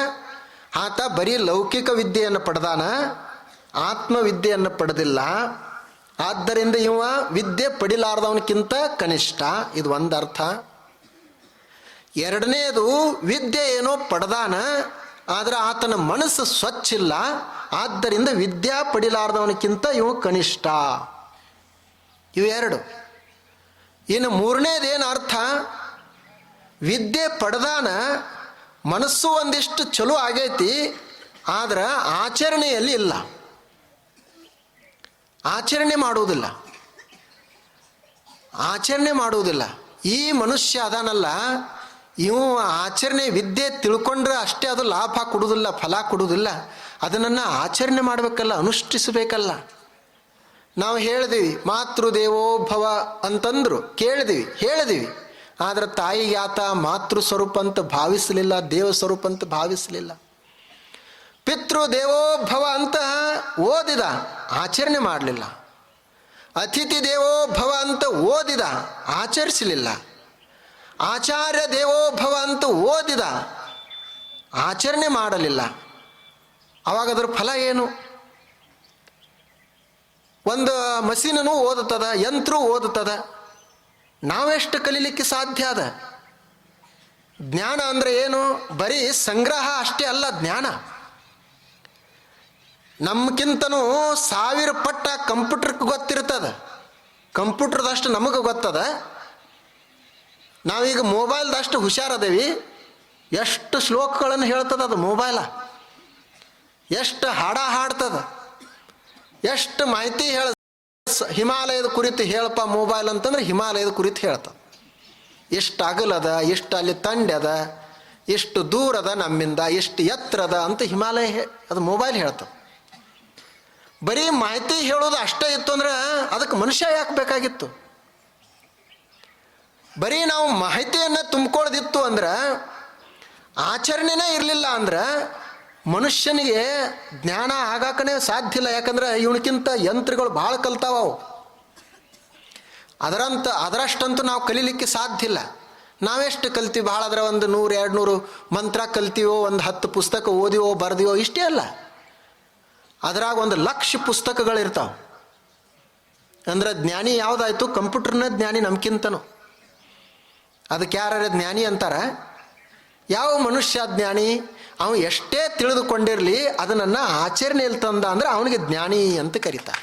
ಆತ ಬರೀ ಲೌಕಿಕ ವಿದ್ಯೆಯನ್ನು ಪಡೆದಾನ, ಆತ್ಮವಿದ್ಯೆಯನ್ನು ಪಡೆದಿಲ್ಲ. ಆದ್ದರಿಂದ ಇವ ವಿದ್ಯೆ ಪಡಿಲಾರ್ದವನಕ್ಕಿಂತ ಕನಿಷ್ಠ. ಇದು ಒಂದು ಅರ್ಥ. ಎರಡನೇದು, ವಿದ್ಯೆ ಏನೋ ಪಡೆದಾನ, ಆದರೆ ಆತನ ಮನಸ್ಸು ಸ್ವಚ್ಛ ಇಲ್ಲ, ಆದ್ದರಿಂದ ವಿದ್ಯಾ ಪಡಿಲಾರ್ದವನಕ್ಕಿಂತ ಇವು ಕನಿಷ್ಠ. ಇವು ಎರಡು. ಇನ್ನು ಮೂರನೇದೇನು ಅರ್ಥ? ವಿದ್ಯೆ ಪಡೆದಾನ, ಮನಸ್ಸು ಒಂದಿಷ್ಟು ಚಲೋ ಆಗೈತಿ, ಆದ್ರೆ ಆಚರಣೆಯಲ್ಲಿ ಇಲ್ಲ, ಆಚರಣೆ ಮಾಡುವುದಿಲ್ಲ. ಈ ಮನುಷ್ಯ ಅದಾನಲ್ಲ, ಇವು ಆಚರಣೆ ವಿದ್ಯೆ ತಿಳ್ಕೊಂಡ್ರೆ ಅಷ್ಟೇ ಅದು ಲಾಭ ಕೊಡುವುದಿಲ್ಲ, ಫಲ ಕೊಡುವುದಿಲ್ಲ. ಅದನ್ನು ಆಚರಣೆ ಮಾಡಬೇಕಲ್ಲ, ಅನುಷ್ಠಿಸಬೇಕಲ್ಲ. ನಾವು ಹೇಳಿದೀವಿ ಮಾತೃದೇವೋ ಭವ ಅಂತಂದ್ರು, ಹೇಳಿದೀವಿ. ಆದರೆ ತಾಯಿಗೆ ಆತ ಮಾತೃ ಸ್ವರೂಪ ಅಂತ ಭಾವಿಸಲಿಲ್ಲ, ದೇವ ಸ್ವರೂಪ ಅಂತ ಭಾವಿಸಲಿಲ್ಲ. ಪಿತೃ ದೇವೋ ಭವ ಅಂತ ಓದಿದ, ಆಚರಣೆ ಮಾಡಲಿಲ್ಲ. ಅತಿಥಿ ದೇವೋ ಭವ ಅಂತ ಓದಿದ, ಆಚರಿಸಲಿಲ್ಲ. ಆಚಾರ್ಯ ದೇವೋ ಭವ ಅಂತ ಓದಿದ, ಆಚರಣೆ ಮಾಡಲಿಲ್ಲ. ಅವಾಗ ಅದರ ಫಲ ಏನು? ಒಂದು ಮಷೀನೂ ಓದುತ್ತದ, ಯಂತ್ರ ಓದುತ್ತದ, ನಾವೆಷ್ಟು ಕಲೀಲಿಕ್ಕೆ ಸಾಧ್ಯ ಅದ? ಜ್ಞಾನ ಅಂದರೆ ಏನು? ಬರೀ ಸಂಗ್ರಹ ಅಷ್ಟೇ ಅಲ್ಲ ಜ್ಞಾನ. ನಮ್ಗಿಂತನೂ 1000 ಪಟ್ಟ ಕಂಪ್ಯೂಟರ್ಗೆ ಗೊತ್ತಿರ್ತದ. ಕಂಪ್ಯೂಟರ್ದಷ್ಟು ನಮಗೆ ಗೊತ್ತದ. ನಾವೀಗ ಮೊಬೈಲ್ದಷ್ಟು ಹುಷಾರದೇವಿ. ಎಷ್ಟು ಶ್ಲೋಕಗಳನ್ನು ಹೇಳ್ತದ ಅದು ಮೊಬೈಲ, ಎಷ್ಟು ಹಾಡ್ತದ, ಎಷ್ಟು ಮಾಹಿತಿ ಹಿಮಾಲಯದ ಕುರಿತು ಹೇಳಪ್ಪ ಮೊಬೈಲ್ ಅಂತಂದ್ರೆ ಹಿಮಾಲಯದ ಕುರಿತು ಹೇಳ್ತದೆ. ಎಷ್ಟು ಅಗಲದ, ಎಷ್ಟು ಅಲ್ಲಿ ತಂಡದ, ಎಷ್ಟು ದೂರದ ನಮ್ಮಿಂದ, ಎಷ್ಟು ಎತ್ತರದ ಅಂತ ಹಿಮಾಲಯ ಅದು ಮೊಬೈಲ್ ಹೇಳ್ತದೆ. ಬರೀ ಮಾಹಿತಿ ಹೇಳೋದು ಅಷ್ಟೇ ಇತ್ತು ಅಂದ್ರೆ ಅದಕ್ಕೆ ಮನುಷ್ಯ ಯಾಕೆ ಬೇಕಾಗಿತ್ತು? ಬರೀ ನಾವು ಮಾಹಿತಿಯನ್ನು ತುಂಬಿಕೊಳ್ಳೋದಿತ್ತು ಅಂದ್ರೆ, ಆಚರಣೆನೇ ಇರಲಿಲ್ಲ ಅಂದ್ರೆ ಮನುಷ್ಯನಿಗೆ ಜ್ಞಾನ ಆಗಾಕನೇ ಸಾಧ್ಯ ಇಲ್ಲ. ಯಾಕಂದ್ರೆ ಇವನಕ್ಕಿಂತ ಯಂತ್ರಗಳು ಭಾಳ ಕಲ್ತಾವ. ಅವು ಅದರಷ್ಟಂತೂ ನಾವು ಕಲೀಲಿಕ್ಕೆ ಸಾಧ್ಯ ಇಲ್ಲ. ನಾವೆಷ್ಟು ಕಲ್ತೀವಿ? ಭಾಳ ಅದರ ಒಂದು 100-200 ಮಂತ್ರ ಕಲ್ತೀವೋ, ಒಂದು 10 ಪುಸ್ತಕ ಓದಿವೋ ಬರ್ದಿವೋ, ಇಷ್ಟೇ ಅಲ್ಲ. ಅದರಾಗ 1,00,000 ಪುಸ್ತಕಗಳಿರ್ತಾವೆ. ಅಂದ್ರೆ ಜ್ಞಾನಿ ಯಾವುದಾಯ್ತು? ಕಂಪ್ಯೂಟರ್ನ ಜ್ಞಾನಿ ನಮ್ಗಿಂತನೂ. ಅದಕ್ಕೆ ಯಾರು ಜ್ಞಾನಿ ಅಂತಾರ? ಯಾವ ಮನುಷ್ಯ ಜ್ಞಾನಿ? ಅವನು ಎಷ್ಟೇ ತಿಳಿದುಕೊಂಡಿರಲಿ ಅದನ್ನು ಆಚರಣೆಯಲ್ಲಿ ತಂದ ಅಂದ್ರೆ ಅವನಿಗೆ ಜ್ಞಾನಿ ಅಂತ ಕರೀತಾರೆ.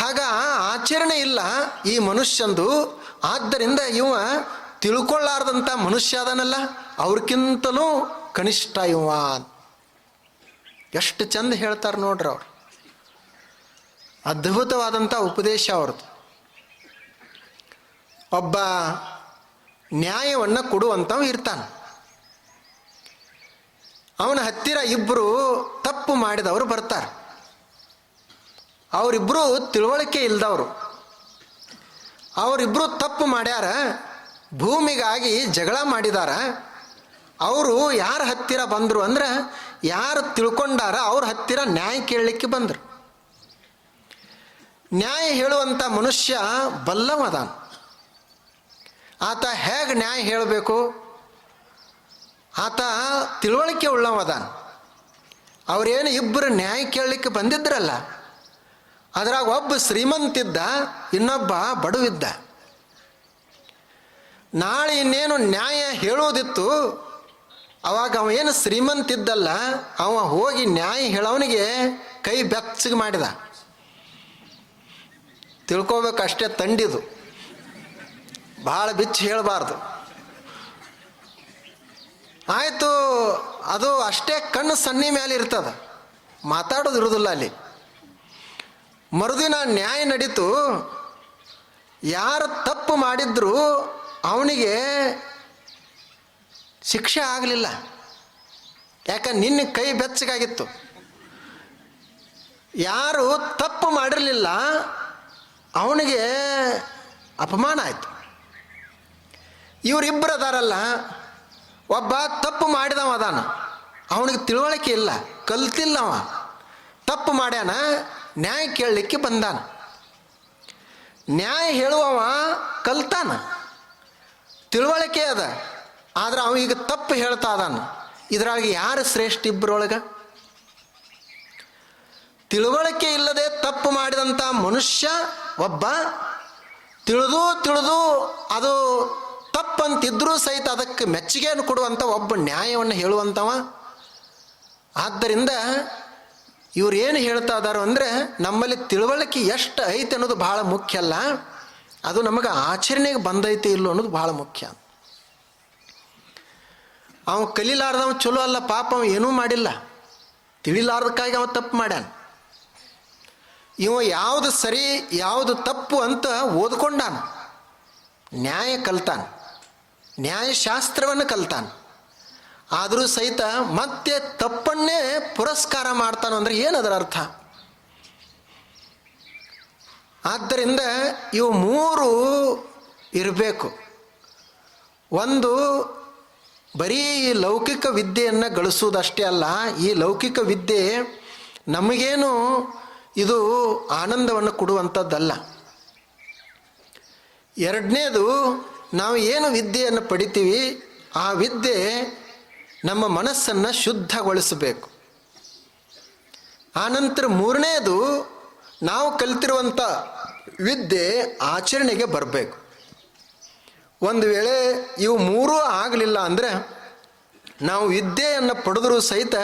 ಆಗ ಆಚರಣೆ ಇಲ್ಲ ಈ ಮನುಷ್ಯಂದು. ಆದ್ದರಿಂದ ಇವ ತಿಳ್ಕೊಳ್ಳಾರ್ದಂಥ ಮನುಷ್ಯ ಅದನ್ನಲ್ಲ, ಅವ್ರಕ್ಕಿಂತಲೂ ಕನಿಷ್ಠ ಇವ. ಎಷ್ಟು ಚಂದ ಹೇಳ್ತಾರೆ ನೋಡ್ರಿ ಅವ್ರು. ಅದ್ಭುತವಾದಂಥ ಉಪದೇಶ ಅವ್ರದ್ದು. ಒಬ್ಬ ನ್ಯಾಯವನ್ನು ಕೊಡುವಂಥವು ಇರ್ತಾನೆ. ಅವನ ಹತ್ತಿರ ಇಬ್ಬರು ತಪ್ಪು ಮಾಡಿದವರು ಬರ್ತಾರೆ. ಅವರಿಬ್ಬರು ತಿಳುವಳಿಕೆ ಇಲ್ದವರು, ಅವರಿಬ್ಬರು ತಪ್ಪು ಮಾಡ್ಯಾರ, ಭೂಮಿಗಾಗಿ ಜಗಳ ಮಾಡಿದಾರ. ಅವರು ಯಾರ ಹತ್ತಿರ ಬಂದರು ಅಂದ್ರೆ ಯಾರು ತಿಳ್ಕೊಂಡಾರ ಅವ್ರ ಹತ್ತಿರ ನ್ಯಾಯ ಕೇಳಲಿಕ್ಕೆ ಬಂದರು. ನ್ಯಾಯ ಹೇಳುವಂಥ ಮನುಷ್ಯ ಬಲ್ಲವದಾನ. ಆತ ಹೇಗೆ ನ್ಯಾಯ ಹೇಳಬೇಕು, ಆತ ತಿಳುವಳಿಕೆ ಉಳ್ಳವದಾನ. ಅವರೇನು ಇಬ್ಬರು ನ್ಯಾಯ ಕೇಳಲಿಕ್ಕೆ ಬಂದಿದ್ರಲ್ಲ, ಅದ್ರಾಗ ಒಬ್ಬ ಶ್ರೀಮಂತಿದ್ದ, ಇನ್ನೊಬ್ಬ ಬಡವಿದ್ದ. ನಾಳೆ ಇನ್ನೇನು ನ್ಯಾಯ ಹೇಳೋದಿತ್ತು, ಅವಾಗ ಅವ ಏನು ಶ್ರೀಮಂತಿದ್ದಲ್ಲ, ಅವ ಹೋಗಿ ನ್ಯಾಯ ಹೇಳೋವನಿಗೆ ಕೈ ಬೆಚ್ಚಗೆ ಮಾಡಿದ. ತಿಳ್ಕೊಬೇಕಷ್ಟೇ, ತಂಡಿದು, ಭಾಳ ಬಿಚ್ಚಿ ಹೇಳಬಾರ್ದು. ಆಯಿತು, ಅದು ಅಷ್ಟೇ ಕಣ್ಣು ಸನ್ನಿ ಮೇಲೆ ಇರ್ತದ, ಮಾತಾಡೋದು ಇರೋದಿಲ್ಲ ಅಲ್ಲಿ. ಮರುದಿನ ನ್ಯಾಯ ನಡೀತು. ಯಾರು ತಪ್ಪು ಮಾಡಿದ್ರು ಅವನಿಗೆ ಶಿಕ್ಷೆ ಆಗಲಿಲ್ಲ. ಯಾಕಂದ್ರೆ ನಿನ್ನ ಕೈ ಬೆಚ್ಚಗಾಗಿತ್ತು. ಯಾರು ತಪ್ಪು ಮಾಡಿರಲಿಲ್ಲ ಅವನಿಗೆ ಅಪಮಾನ ಆಯಿತು. ಇವರಿಬ್ಬರು ಅದಾರಲ್ಲ, ಒಬ್ಬ ತಪ್ಪು ಮಾಡಿದವ ಅದಾನ, ಅವನಿಗೆ ತಿಳುವಳಿಕೆ ಇಲ್ಲ, ಕಲ್ತಿಲ್ಲ. ಅವ ತಪ್ಪು ಮಾಡ್ಯಾನ, ನ್ಯಾಯ ಕೇಳಲಿಕ್ಕೆ ಬಂದಾನ. ನ್ಯಾಯ ಹೇಳುವವ ಕಲ್ತಾನ, ತಿಳುವಳಿಕೆ ಅದ, ಆದ್ರೆ ಅವ ಈಗ ತಪ್ಪು ಹೇಳ್ತಾ ಅದಾನ. ಇದ್ರಾಗ ಯಾರು ಶ್ರೇಷ್ಠ ಇಬ್ಬರೊಳಗೆ? ತಿಳುವಳಿಕೆ ಇಲ್ಲದೆ ತಪ್ಪು ಮಾಡಿದಂಥ ಮನುಷ್ಯ ಒಬ್ಬ, ತಿಳಿದು ಅದು ತಪ್ಪಂತಿದ್ರೂ ಸಹಿತ ಅದಕ್ಕೆ ಮೆಚ್ಚುಗೆಯನ್ನು ಕೊಡುವಂಥ ಒಬ್ಬ ನ್ಯಾಯವನ್ನು ಹೇಳುವಂಥವ. ಆದ್ದರಿಂದ ಇವ್ರು ಏನು ಹೇಳ್ತಾ ಇದ್ದಾರೋ ಅಂದರೆ, ನಮ್ಮಲ್ಲಿ ತಿಳುವಳಿಕೆ ಎಷ್ಟು ಐತೆ ಅನ್ನೋದು ಭಾಳ ಮುಖ್ಯ ಅಲ್ಲ, ಅದು ನಮಗೆ ಆಚರಣೆಗೆ ಬಂದೈತೆ ಇಲ್ಲೋ ಅನ್ನೋದು ಭಾಳ ಮುಖ್ಯ. ಅವ ಕಲೀಲಾರ್ದವ ಚಲೋ ಅಲ್ಲ, ಪಾಪ ಅವ ಏನೂ ಮಾಡಿಲ್ಲ, ತಿಳಿಲಾರ್ದಕ್ಕಾಗಿ ಅವ ತಪ್ಪು ಮಾಡ್ಯಾನ. ಇವ ಯಾವುದು ಸರಿ ಯಾವುದು ತಪ್ಪು ಅಂತ ಓದ್ಕೊಂಡಾನ, ನ್ಯಾಯ ಕಲ್ತಾನ, ನ್ಯಾಯಶಾಸ್ತ್ರವನ್ನು ಕಲ್ತಾನ. ಆದರೂ ಸಹಿತ ಮತ್ತೆ ತಪ್ಪನ್ನೇ ಪುರಸ್ಕಾರ ಮಾಡ್ತಾನೋ ಅಂದರೆ ಏನದರ ಅರ್ಥ? ಆದ್ದರಿಂದ ಇವು ಮೂರು ಇರಬೇಕು. ಒಂದು ಬರೀ ಈ ಲೌಕಿಕ ವಿದ್ಯೆಯನ್ನು ಗಳಿಸುವುದಷ್ಟೇ ಅಲ್ಲ, ಈ ಲೌಕಿಕ ವಿದ್ಯೆ ನಮಗೇನು ಇದು ಆನಂದವನ್ನು ಕೊಡುವಂಥದ್ದಲ್ಲ. ಎರಡನೇದು, ನಾವು ಏನು ವಿದ್ಯೆಯನ್ನು ಪಡಿತೀವಿ ಆ ವಿದ್ಯೆ ನಮ್ಮ ಮನಸ್ಸನ್ನು ಶುದ್ಧಗೊಳಿಸಬೇಕು. ಆನಂತರ ಮೂರನೇದು, ನಾವು ಕಲಿತಿರುವಂಥ ವಿದ್ಯೆ ಆಚರಣೆಗೆ ಬರಬೇಕು. ಒಂದು ವೇಳೆ ಇವು ಮೂರೂ ಆಗಲಿಲ್ಲ ಅಂದರೆ ನಾವು ವಿದ್ಯೆಯನ್ನು ಪಡೆದರೂ ಸಹಿತ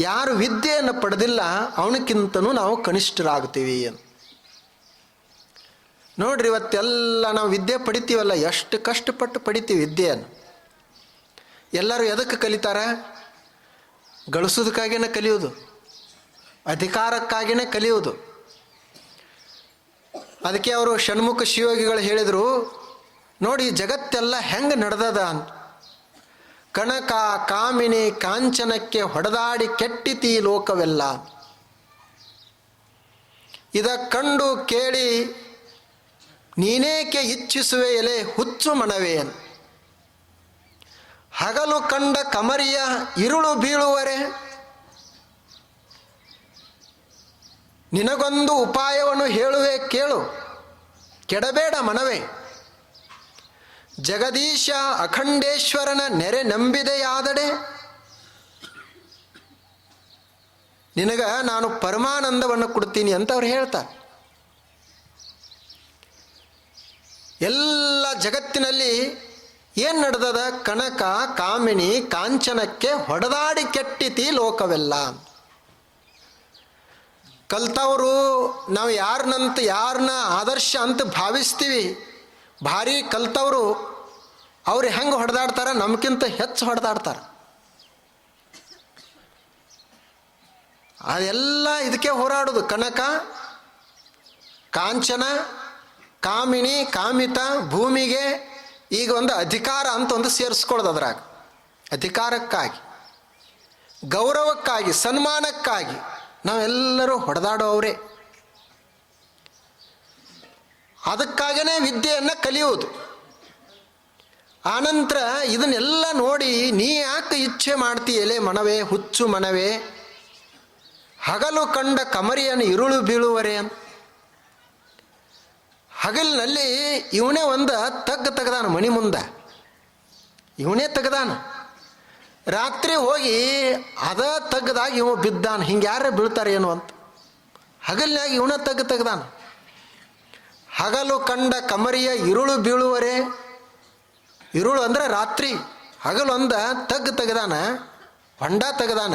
ಯಾರು ವಿದ್ಯೆಯನ್ನು ಪಡೆದಿಲ್ಲ ಅವನಕ್ಕಿಂತನೂ ನಾವು ಕನಿಷ್ಠರಾಗ್ತೀವಿ ಅಂತ. ನೋಡ್ರಿ, ಇವತ್ತೆಲ್ಲ ನಾವು ವಿದ್ಯೆ ಪಡಿತೀವಲ್ಲ, ಎಷ್ಟು ಕಷ್ಟಪಟ್ಟು ಪಡಿತೀವಿ ವಿದ್ಯೆಯನ್ನು. ಎಲ್ಲರೂ ಎದಕ್ಕೆ ಕಲಿತಾರೆ? ಗಳಿಸೋದಕ್ಕಾಗಿಯೇ ಕಲಿಯೋದು, ಅಧಿಕಾರಕ್ಕಾಗಿಯೇ ಕಲಿಯೋದು. ಅದಕ್ಕೆ ಅವರು ಷಣ್ಮುಖ ಶಿವಯೋಗಿಗಳು ಹೇಳಿದರು, ನೋಡಿ ಜಗತ್ತೆಲ್ಲ ಹೆಂಗೆ ನಡೆದದ ಅಂತ. ಕನಕ ಕಾಮಿನಿ ಕಾಂಚನಕ್ಕೆ ಹೊಡೆದಾಡಿ ಕೆಟ್ಟಿತಿ ಲೋಕವೆಲ್ಲ, ಇದ ಕಂಡು ಕೇಳಿ ನೀನೇಕೆ ಇಚ್ಛಿಸುವೆ ಎಲೆ ಹುಚ್ಚು ಮನವೇ. ಹಗಲು ಕಂಡ ಕಮರಿಯ ಇರುಳು ಬೀಳುವರೆ, ನಿನಗೊಂದು ಉಪಾಯವನ್ನು ಹೇಳುವೆ ಕೇಳು, ಕೆಡಬೇಡ ಮನವೇ. ಜಗದೀಶ ಅಖಂಡೇಶ್ವರನ ನೆರೆ ನಂಬಿದೆಯಾದಡೆ, ನಿನಗ ನಾನು ಪರಮಾನಂದವನ್ನು ಕೊಡ್ತೀನಿ ಅಂತ ಅವ್ರು ಹೇಳ್ತಾರೆ. ಎಲ್ಲ ಜಗತ್ತಿನಲ್ಲಿ ಏನು ನಡೆದದ? ಕನಕ ಕಾಮಿನಿ ಕಾಂಚನಕ್ಕೆ ಹೊಡೆದಾಡಿ ಕೆಟ್ಟಿತಿ ಲೋಕವೆಲ್ಲ. ಕಲ್ತವರು ನಾವು ಯಾರನ್ನ ಆದರ್ಶ ಅಂತ ಭಾವಿಸ್ತೀವಿ, ಭಾರಿ ಕಲ್ತವರು ಅವ್ರು ಹೆಂಗೆ ಹೊಡೆದಾಡ್ತಾರೆ, ನಮ್ಗಿಂತ ಹೆಚ್ಚು ಹೊಡೆದಾಡ್ತಾರೆ. ಅದೆಲ್ಲ ಇದಕ್ಕೆ ಹೋರಾಡೋದು. ಕನಕ ಕಾಂಚನ ಕಾಮಿನಿ ಕಾಮಿತ ಭೂಮಿಗೆ ಈಗ ಒಂದು ಅಧಿಕಾರ ಅಂತ ಒಂದು ಸೇರಿಸ್ಕೊಳ್ಳೋದು ಅದ್ರಾಗ. ಅಧಿಕಾರಕ್ಕಾಗಿ, ಗೌರವಕ್ಕಾಗಿ, ಸನ್ಮಾನಕ್ಕಾಗಿ ನಾವೆಲ್ಲರೂ ಹೊಡೆದಾಡೋವ್ರೆ. ಅದಕ್ಕಾಗೇ ವಿದ್ಯೆಯನ್ನು ಕಲಿಯುವುದು. ಆನಂತರ ಇದನ್ನೆಲ್ಲ ನೋಡಿ ನೀ ಯಾಕೆ ಇಚ್ಛೆ ಮಾಡ್ತೀಯಲೇ ಮನವೇ, ಹುಚ್ಚು ಮನವೇ, ಹಗಲು ಕಂಡ ಕಮರಿಯನ್ನು ಇರುಳು ಬೀಳುವರೆ ಅಂತ. ಹಗಲಿನಲ್ಲಿ ಇವನೇ ಒಂದು ತೆಗ್ದಾನ ಮಣಿ ಮುಂದೆ, ಇವನೇ ತೆಗ್ದಾನ. ರಾತ್ರಿ ಹೋಗಿ ಅದ ತೆಗ್ದಾಗ ಇವ ಬಿದ್ದಾನ. ಹಿಂಗೆ ಯಾರೇ ಬೀಳ್ತಾರೆ ಏನು ಅಂತ. ಹಗಲಿನಾಗ ಇವನ ತೆಗ್ದಾನ. ಹಗಲು ಕಂಡ ಕಮರಿಯ ಇರುಳು ಬೀಳುವರೆ. ಇರುಳು ಅಂದ್ರೆ ರಾತ್ರಿ, ಹಗಲು ಒಂದ ತೆಗ್ದಾನ, ಹೊಂಡ ತೆಗ್ದಾನ.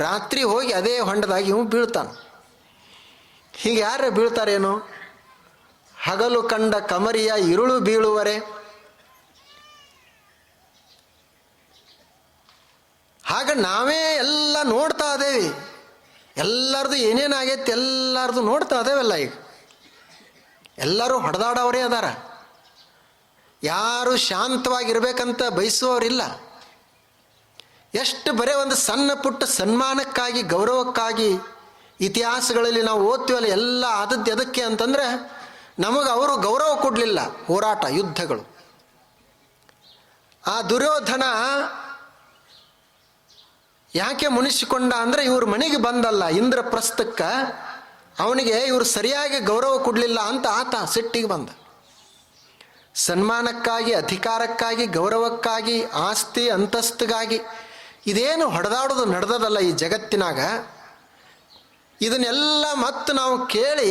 ರಾತ್ರಿ ಹೋಗಿ ಅದೇ ಹೊಂಡದಾಗ ಇವು ಬೀಳ್ತಾನ. ಹೀಗೆ ಯಾರೇ ಬೀಳ್ತಾರೇನು? ಹಗಲು ಕಂಡ ಕಮರಿಯ ಇರುಳು ಬೀಳುವರೆ. ಹಾಗೆ ನಾವೇ ಎಲ್ಲ ನೋಡ್ತಾ ಇದ್ದೇವೆ. ಎಲ್ಲರದು ಏನೇನಾಗೈತೆ ಎಲ್ಲರದು ನೋಡ್ತಾ ಇದ್ದೇವಲ್ಲ. ಈಗ ಎಲ್ಲರೂ ಹೊಡೆದಾಡೋರೇ ಅದಾರ. ಯಾರು ಶಾಂತವಾಗಿರ್ಬೇಕಂತ ಬಯಸುವವರಿಲ್ಲ. ಎಷ್ಟು ಬರೇ ಒಂದು ಸಣ್ಣ ಪುಟ್ಟ ಸನ್ಮಾನಕ್ಕಾಗಿ, ಗೌರವಕ್ಕಾಗಿ ಇತಿಹಾಸಗಳಲ್ಲಿ ನಾವು ಓದ್ತೀವಲ್ಲ, ಎಲ್ಲ ಆದದ್ದು ಎದಕ್ಕೆ ಅಂತಂದರೆ ನಮಗೆ ಅವರು ಗೌರವ ಕೊಡಲಿಲ್ಲ. ಹೋರಾಟ, ಯುದ್ಧಗಳು. ಆ ದುರ್ಯೋಧನ ಯಾಕೆ ಮುನಿಸಿಕೊಂಡ ಅಂದರೆ ಇವ್ರ ಮನೆಗೆ ಬಂದಲ್ಲ ಇಂದ್ರಪ್ರಸ್ಥಕ್ಕೆ, ಅವನಿಗೆ ಇವರು ಸರಿಯಾಗಿ ಗೌರವ ಕೊಡಲಿಲ್ಲ ಅಂತ ಆತ ಸಿಟ್ಟಿಗೆ ಬಂದ. ಸನ್ಮಾನಕ್ಕಾಗಿ, ಅಧಿಕಾರಕ್ಕಾಗಿ, ಗೌರವಕ್ಕಾಗಿ, ಆಸ್ತಿ ಅಂತಸ್ತಿಗಾಗಿ ಇದೇನು ಹೊಡೆದಾಡೋದು ನಡೆದದಲ್ಲ ಈ ಜಗತ್ತಿನಾಗ. ಇದನ್ನೆಲ್ಲ ಮತ್ತೆ ನಾವು ಕೇಳಿ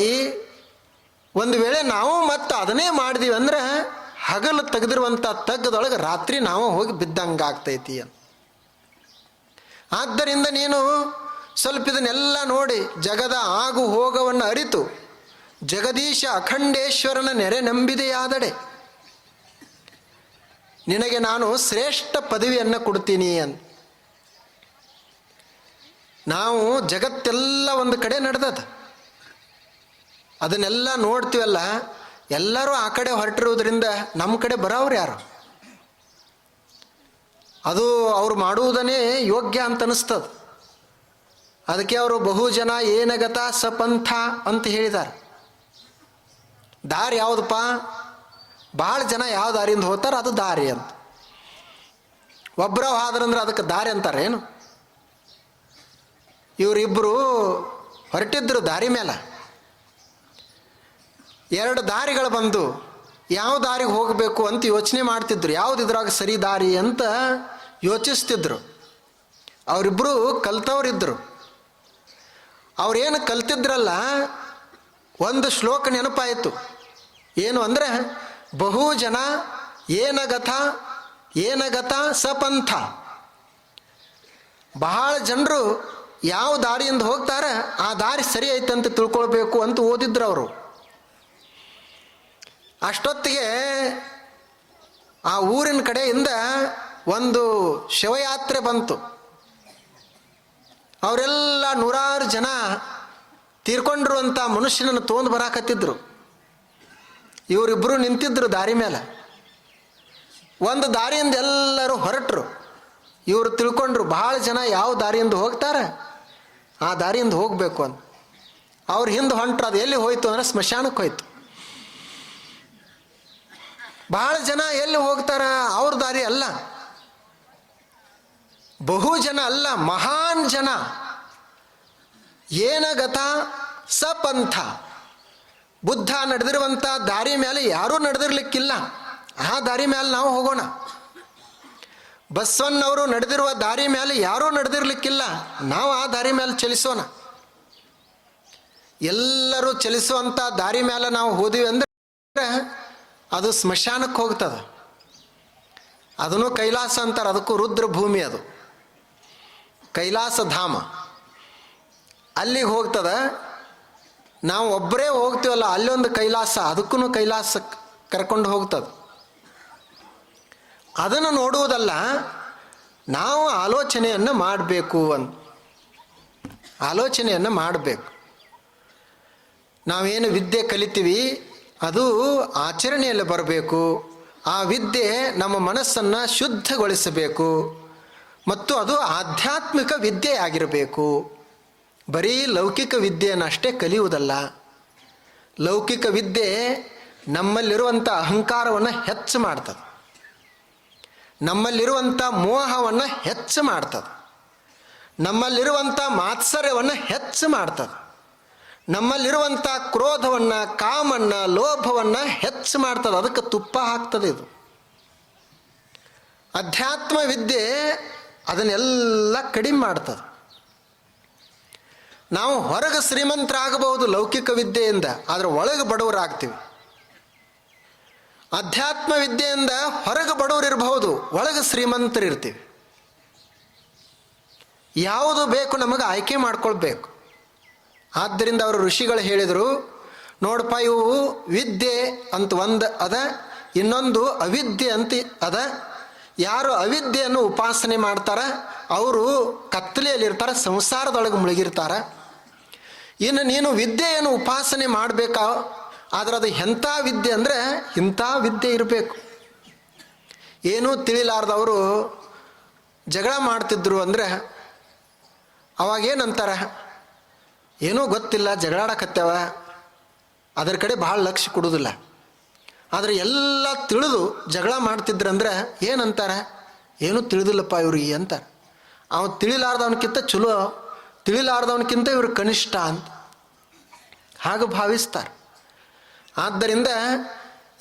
ಒಂದು ವೇಳೆ ನಾವು ಮತ್ತೆ ಅದನ್ನೇ ಮಾಡಿದೀವಿ ಅಂದ್ರೆ ಹಗಲು ತೆಗೆದಿರುವಂಥ ತಗ್ಗದೊಳಗೆ ರಾತ್ರಿ ನಾವು ಹೋಗಿ ಬಿದ್ದಂಗೆ ಆಗ್ತೈತಿ ಅಂತ. ಆದ್ದರಿಂದ ನೀನು ಸ್ವಲ್ಪ ಇದನ್ನೆಲ್ಲ ನೋಡಿ ಜಗದ ಆಗು ಹೋಗವನ್ನು ಅರಿತು ಜಗದೀಶ ಅಖಂಡೇಶ್ವರನ ನೆರೆ ನಂಬಿದೆಯಾದಡೆ ನಿನಗೆ ನಾನು ಶ್ರೇಷ್ಠ ಪದವಿಯನ್ನು ಕೊಡ್ತೀನಿ ಅಂತ. ನಾವು ಜಗತ್ತೆಲ್ಲ ಒಂದು ಕಡೆ ನಡೆದದ, ಅದನ್ನೆಲ್ಲ ನೋಡ್ತೀವಲ್ಲ. ಎಲ್ಲರೂ ಆ ಕಡೆ ಹೊರಟಿರೋದ್ರಿಂದ ನಮ್ಮ ಕಡೆ ಬರೋರು ಯಾರು? ಅದು ಅವ್ರು ಮಾಡುವುದನ್ನೇ ಯೋಗ್ಯ ಅಂತ ಅನಿಸ್ತದ. ಅದಕ್ಕೆ ಅವರು ಬಹುಜನ ಏನಗತ ಸಪಂಥ ಅಂತ ಹೇಳಿದ್ದಾರೆ. ದಾರಿ ಯಾವುದಪ್ಪ? ಭಾಳ ಜನ ಯಾವ ದಾರಿಯಿಂದ ಹೋಗ್ತಾರೆ ಅದು ದಾರಿ ಅಂತ. ಒಬ್ಬರ ಹಾದ್ರಂದ್ರೆ ಅದಕ್ಕೆ ದಾರಿ ಅಂತಾರೆ ಏನು? ಇವರಿಬ್ಬರು ಹೊರಟಿದ್ರು ದಾರಿ ಮೇಲೆ. ಎರಡು ದಾರಿಗಳು ಬಂದು ಯಾವ ದಾರಿಗೆ ಹೋಗಬೇಕು ಅಂತ ಯೋಚನೆ ಮಾಡ್ತಿದ್ರು. ಯಾವ್ದು ಇದ್ರಾಗ ಸರಿ ದಾರಿ ಅಂತ ಯೋಚಿಸ್ತಿದ್ರು. ಅವರಿಬ್ಬರು ಕಲ್ತವ್ರಿದ್ರು. ಅವ್ರೇನು ಕಲ್ತಿದ್ರಲ್ಲ, ಒಂದು ಶ್ಲೋಕ ನೆನಪಾಯಿತು. ಏನು ಅಂದರೆ ಬಹುಜನ ಏನಗತ ಏನಗತ ಸಪಂಥ. ಬಹಳ ಜನರು ಯಾವ ದಾರಿಯಿಂದ ಹೋಗ್ತಾರೆ ಆ ದಾರಿ ಸರಿ ಐತಂತ ತಿಳ್ಕೊಳ್ಬೇಕು ಅಂತ ಓದಿದ್ರು ಅವರು. ಅಷ್ಟೊತ್ತಿಗೆ ಆ ಊರಿನ ಕಡೆಯಿಂದ ಒಂದು ಶವಯಾತ್ರೆ ಬಂತು. ಅವರೆಲ್ಲ ನೂರಾರು ಜನ ತೀರ್ಕೊಂಡಿರುವಂಥ ಮನುಷ್ಯನನ್ನು ತೊಗೊಂಡು ಬರಾಕತ್ತಿದ್ರು. ಇವರಿಬ್ಬರು ನಿಂತಿದ್ರು ದಾರಿ ಮೇಲೆ. ಒಂದು ದಾರಿಯಿಂದ ಎಲ್ಲರೂ ಹೊರಟರು. ಇವರು ತಿಳ್ಕೊಂಡ್ರು ಬಹಳ ಜನ ಯಾವ ದಾರಿಯಿಂದ ಹೋಗ್ತಾರೆ ಆ ದಾರಿಯಿಂದ ಹೋಗಬೇಕು ಅಂತ. ಅವ್ರ ಹಿಂದೆ ಹೊಂಟ್ರು. ಅದು ಎಲ್ಲಿ ಹೋಯ್ತು ಅಂದರೆ ಸ್ಮಶಾನಕ್ಕೆ ಹೋಯ್ತು. ಬಹಳ ಜನ ಎಲ್ಲಿ ಹೋಗ್ತಾರ? ಅವ್ರ ದಾರಿ ಅಲ್ಲ, ಬಹುಜನ ಅಲ್ಲ, ಮಹಾನ್ ಜನ. ಏನಗತ ಸಪಂಥ. ಬುದ್ಧ ನಡೆದಿರುವಂಥ ದಾರಿ ಮೇಲೆ ಯಾರೂ ನಡೆದಿರ್ಲಿಕ್ಕಿಲ್ಲ. ಆ ದಾರಿ ಮೇಲೆ ನಾವು ಹೋಗೋಣ. ಬಸವಣ್ಣವರು ನಡೆದಿರುವ ದಾರಿ ಮೇಲೆ ಯಾರೂ ನಡೆದಿರ್ಲಿಕ್ಕಿಲ್ಲ. ನಾವು ಆ ದಾರಿ ಮೇಲೆ ಚಲಿಸೋಣ. ಎಲ್ಲರೂ ಚಲಿಸುವಂಥ ಧಾರಿ ಮೇಲೆ ನಾವು ಹೋದಿವಿ ಅಂದ್ರೆ ಅದು ಸ್ಮಶಾನಕ್ಕೆ ಹೋಗ್ತದೆ. ಅದನ್ನು ಕೈಲಾಸ ಅಂತಾರೆ. ಅದಕ್ಕೂ ರುದ್ರ ಭೂಮಿ, ಅದು ಕೈಲಾಸ ಧಾಮ. ಅಲ್ಲಿಗೆ ಹೋಗ್ತದೆ. ನಾವು ಒಬ್ಬರೇ ಹೋಗ್ತೀವಲ್ಲ, ಅಲ್ಲೊಂದು ಕೈಲಾಸ, ಅದಕ್ಕೂ ಕೈಲಾಸಕ್ಕೆ ಕರ್ಕೊಂಡು ಹೋಗ್ತದೆ. ಅದನ್ನು ನೋಡುವುದಲ್ಲ, ನಾವು ಆಲೋಚನೆಯನ್ನು ಮಾಡಬೇಕು ಅಂತ. ಆಲೋಚನೆಯನ್ನು ಮಾಡಬೇಕು. ನಾವೇನು ವಿದ್ಯೆ ಕಲಿತೀವಿ ಅದು ಆಚರಣೆಯಲ್ಲಿ ಬರಬೇಕು. ಆ ವಿದ್ಯೆ ನಮ್ಮ ಮನಸ್ಸನ್ನು ಶುದ್ಧಗೊಳಿಸಬೇಕು ಮತ್ತು ಅದು ಆಧ್ಯಾತ್ಮಿಕ ವಿದ್ಯೆ ಆಗಿರಬೇಕು. ಬರೀ ಲೌಕಿಕ ವಿದ್ಯೆಯನ್ನಷ್ಟೇ ಕಲಿಯುವುದಲ್ಲ. ಲೌಕಿಕ ವಿದ್ಯೆ ನಮ್ಮಲ್ಲಿರುವಂಥ ಅಹಂಕಾರವನ್ನು ಹೆಚ್ಚು ಮಾಡ್ತದೆ, ನಮ್ಮಲ್ಲಿರುವಂಥ ಮೋಹವನ್ನು ಹೆಚ್ಚು ಮಾಡ್ತದೆ, ನಮ್ಮಲ್ಲಿರುವಂಥ ಮಾತ್ಸರ್ಯವನ್ನು ಹೆಚ್ಚು ಮಾಡ್ತದೆ, ನಮ್ಮಲ್ಲಿರುವಂಥ ಕ್ರೋಧವನ್ನು, ಕಾಮನ್ನು, ಲೋಭವನ್ನು ಹೆಚ್ಚು ಮಾಡ್ತದೆ. ಅದಕ್ಕೆ ತುಪ್ಪ ಹಾಕ್ತದೆ ಇದು. ಅಧ್ಯಾತ್ಮ ವಿದ್ಯೆ ಅದನ್ನೆಲ್ಲ ಕಡಿಮೆ ಮಾಡ್ತದೆ. ನಾವು ಹೊರಗೆ ಶ್ರೀಮಂತರಾಗಬಹುದು ಲೌಕಿಕ ವಿದ್ಯೆಯಿಂದ, ಆದರೆ ಒಳಗೆ ಬಡವರಾಗ್ತೀವಿ. ಅಧ್ಯಾತ್ಮ ವಿದ್ಯೆಯಿಂದ ಹೊರಗೆ ಬಡವರು ಇರಬಹುದು, ಒಳಗೆ ಶ್ರೀಮಂತರಿರ್ತೀವಿ. ಯಾವುದು ಬೇಕು ನಮಗೆ ಆಯ್ಕೆ ಮಾಡ್ಕೊಳ್ಬೇಕು. ಆದ್ದರಿಂದ ಅವರು ಋಷಿಗಳು ಹೇಳಿದರು, ನೋಡಪ್ಪ, ಇವು ವಿದ್ಯೆ ಅಂತ ಒಂದು ಅದ, ಇನ್ನೊಂದು ಅವಿದ್ಯೆ ಅಂತ ಅದ. ಯಾರು ಅವಿದ್ಯೆಯನ್ನು ಉಪಾಸನೆ ಮಾಡ್ತಾರ ಅವರು ಕತ್ತಲೆಯಲ್ಲಿರ್ತಾರೆ, ಸಂಸಾರದೊಳಗೆ ಮುಳುಗಿರ್ತಾರೆ. ಇನ್ನು ನೀನು ವಿದ್ಯೆಯನ್ನು ಉಪಾಸನೆ ಮಾಡಬೇಕಾ, ಆದರೆ ಅದು ಎಂಥ ವಿದ್ಯೆ ಅಂದರೆ ಇಂಥ ವಿದ್ಯೆ ಇರಬೇಕು. ಏನೂ ತಿಳಿಲಾರ್ದವರು ಜಗಳ ಮಾಡ್ತಿದ್ರು ಅಂದರೆ ಅವಾಗೇನಂತಾರೆ, ಏನೂ ಗೊತ್ತಿಲ್ಲ, ಜಗಳಾಡಕತ್ತೇವ, ಅದರ ಕಡೆ ಭಾಳ ಲಕ್ಷ್ಯ ಕೊಡೋದಿಲ್ಲ. ಆದರೆ ಎಲ್ಲ ತಿಳಿದು ಜಗಳ ಮಾಡ್ತಿದ್ರಂದ್ರೆ ಏನಂತಾರೆ, ಏನೂ ತಿಳಿದಿಲ್ಲಪ್ಪ ಇವ್ರಿಗೆ ಅಂತಾರೆ. ಅವನು ತಿಳಿಲಾರ್ದವನಕ್ಕಿಂತ ಚಲೋ, ತಿಳಿಲಾರ್ದವನಕ್ಕಿಂತ ಇವರು ಕನಿಷ್ಠ ಅಂತ ಹಾಗೆ ಭಾವಿಸ್ತಾರೆ. ಆದ್ದರಿಂದ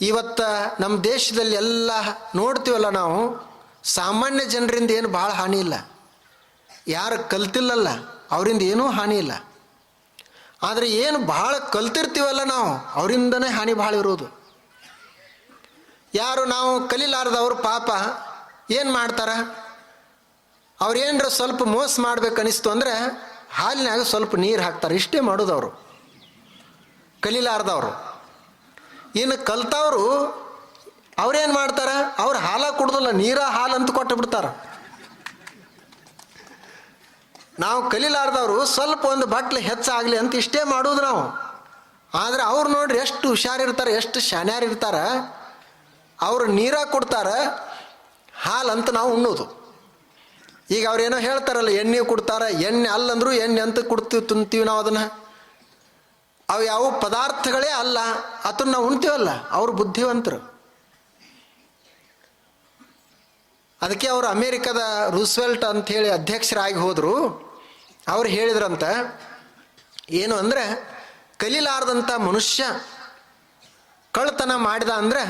ಇವತ್ತು ನಮ್ಮ ದೇಶದಲ್ಲಿ ಎಲ್ಲ ನೋಡ್ತೀವಲ್ಲ ನಾವು, ಸಾಮಾನ್ಯ ಜನರಿಂದ ಏನು ಭಾಳ ಹಾನಿ ಇಲ್ಲ. ಯಾರು ಕಲ್ತಿಲ್ಲಲ್ಲ ಅವರಿಂದ ಏನೂ ಹಾನಿ ಇಲ್ಲ. ಆದರೆ ಏನು ಭಾಳ ಕಲ್ತಿರ್ತೀವಲ್ಲ ನಾವು, ಅವರಿಂದನೇ ಹಾನಿ ಭಾಳ ಇರೋದು. ಯಾರು ನಾವು ಕಲಿಲಾರ್ದವ್ರು ಪಾಪ ಏನು ಮಾಡ್ತಾರೆ, ಅವ್ರೇನರ ಸ್ವಲ್ಪ ಮೋಸ ಮಾಡ್ಬೇಕು ಅನಿಸ್ತು ಅಂದರೆ ಹಾಲಿನಾಗ ಸ್ವಲ್ಪ ನೀರು ಹಾಕ್ತಾರೆ, ಇಷ್ಟೇ ಮಾಡೋದು ಅವರು ಕಲಿಲಾರ್ದವರು. ಇನ್ನು ಕಲ್ತವರು ಅವ್ರೇನು ಮಾಡ್ತಾರೆ, ಅವ್ರು ಹಾಲ ಕುಡ್ದಲ್ಲ, ನೀರ ಹಾಲು ಅಂತ ಕೊಟ್ಟು ಬಿಡ್ತಾರೆ. ನಾವು ಕಲಿಲಾರ್ದವರು ಸ್ವಲ್ಪ ಒಂದು ಬಟ್ಲು ಹೆಚ್ಚಾಗಲಿ ಅಂತ ಇಷ್ಟೇ ಮಾಡೋದು ನಾವು. ಆದರೆ ಅವ್ರು ನೋಡ್ರಿ ಎಷ್ಟು ಹುಷಾರಿರ್ತಾರೆ, ಎಷ್ಟು ಶಾನ್ಯಾರಿರ್ತಾರೆ. ಅವರು ನೀರ ಕೊಡ್ತಾರೆ, ಹಾಲು ಅಂತ ನಾವು ಉಣ್ಣೋದು. ಈಗ ಅವ್ರೇನೋ ಹೇಳ್ತಾರಲ್ಲ, ಎಣ್ಣೆ ಕೊಡ್ತಾರೆ, ಎಣ್ಣೆ ಅಲ್ಲಂದ್ರು ಎಣ್ಣೆ ಅಂತ ಕೊಡ್ತೀವಿ, ತಿಂತೀವಿ ನಾವು ಅದನ್ನು. ಅವು ಯಾವ ಪದಾರ್ಥಗಳೇ ಅಲ್ಲ, ಅದನ್ನು ನಾವು ಉಣ್ತೀವಲ್ಲ. ಅವರು ಬುದ್ಧಿವಂತರು. ಅದಕ್ಕೆ ಅವರು ಅಮೇರಿಕದ ರೂಸ್ವೆಲ್ಟ್ ಅಂಥೇಳಿ ಅಧ್ಯಕ್ಷರಾಗಿ ಹೋದರು. ಅವ್ರು ಹೇಳಿದ್ರಂತ, ಏನು ಅಂದರೆ, ಕಲಿಲಾರ್ದಂಥ ಮನುಷ್ಯ ಕಳ್ಳತನ ಮಾಡಿದ ಅಂದರೆ,